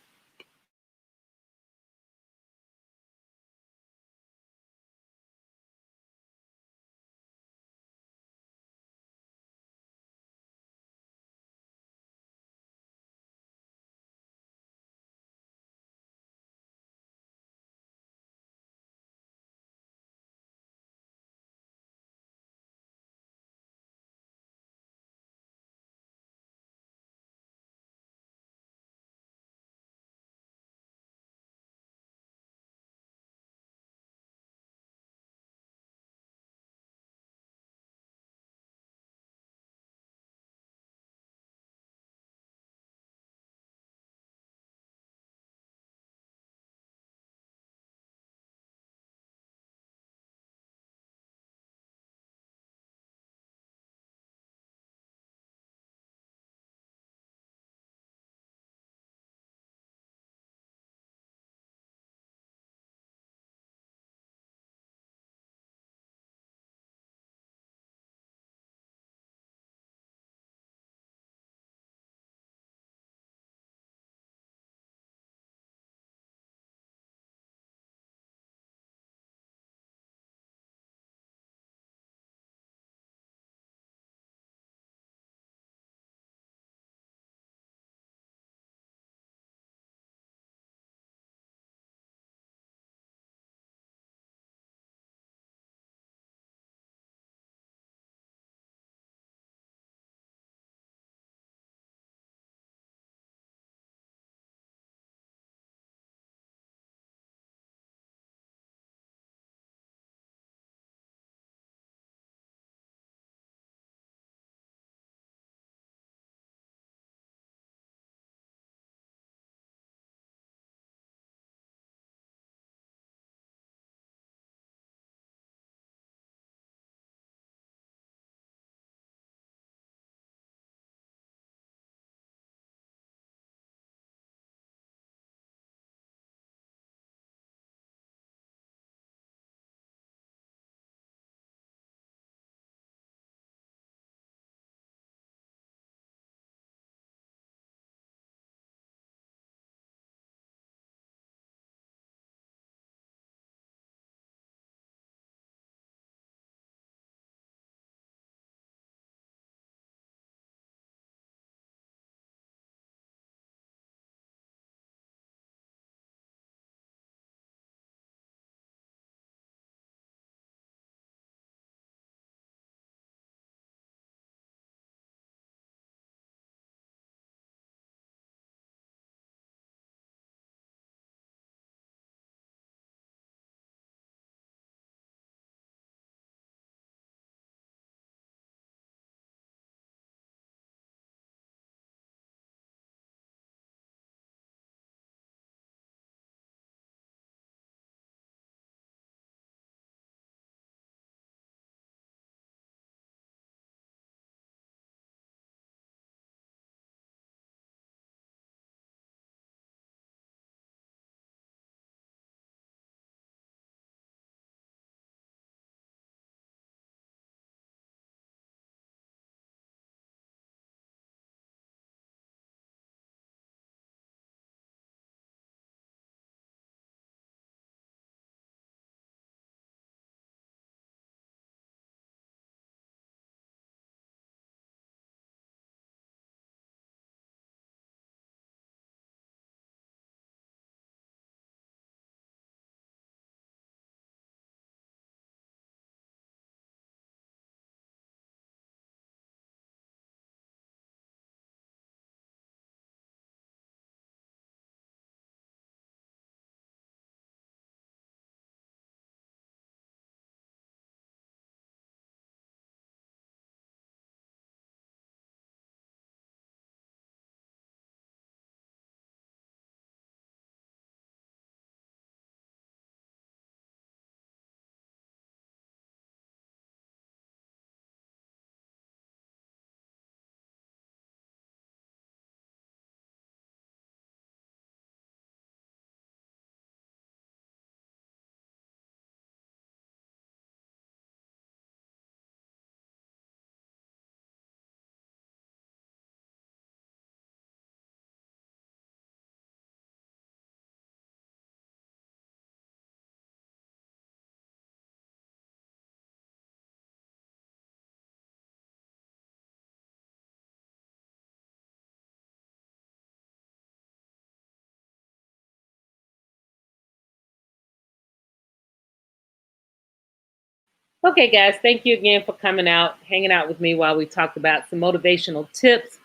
Okay, guys, thank you again for coming out, hanging out with me while we talked about some motivational tips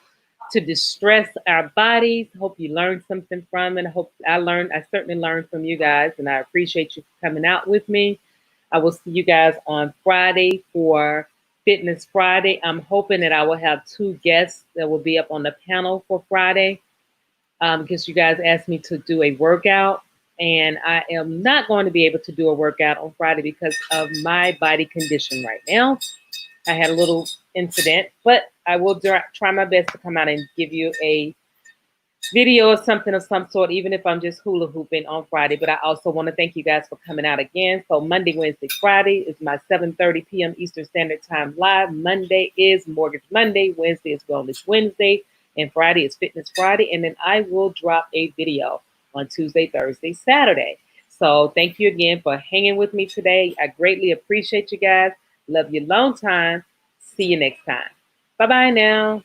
to distress our bodies. Hope you learned something from it. I certainly learned from you guys, and I appreciate you coming out with me. I will see you guys on Friday for Fitness Friday. I'm hoping that I will have two guests that will be up on the panel for Friday because you guys asked me to do a workout. And I am not going to be able to do a workout on Friday because of my body condition right now. I had a little incident, but I will try my best to come out and give you a video or something of some sort, even if I'm just hula hooping on Friday. But I also want to thank you guys for coming out again. So Monday, Wednesday, Friday is my 7:30 p.m. Eastern Standard Time live. Monday is Mortgage Monday. Wednesday is Wellness Wednesday. And Friday is Fitness Friday. And then I will drop a video on Tuesday, Thursday, Saturday. So thank you again for hanging with me today. I greatly appreciate you guys. Love you long time. See you next time. Bye bye now.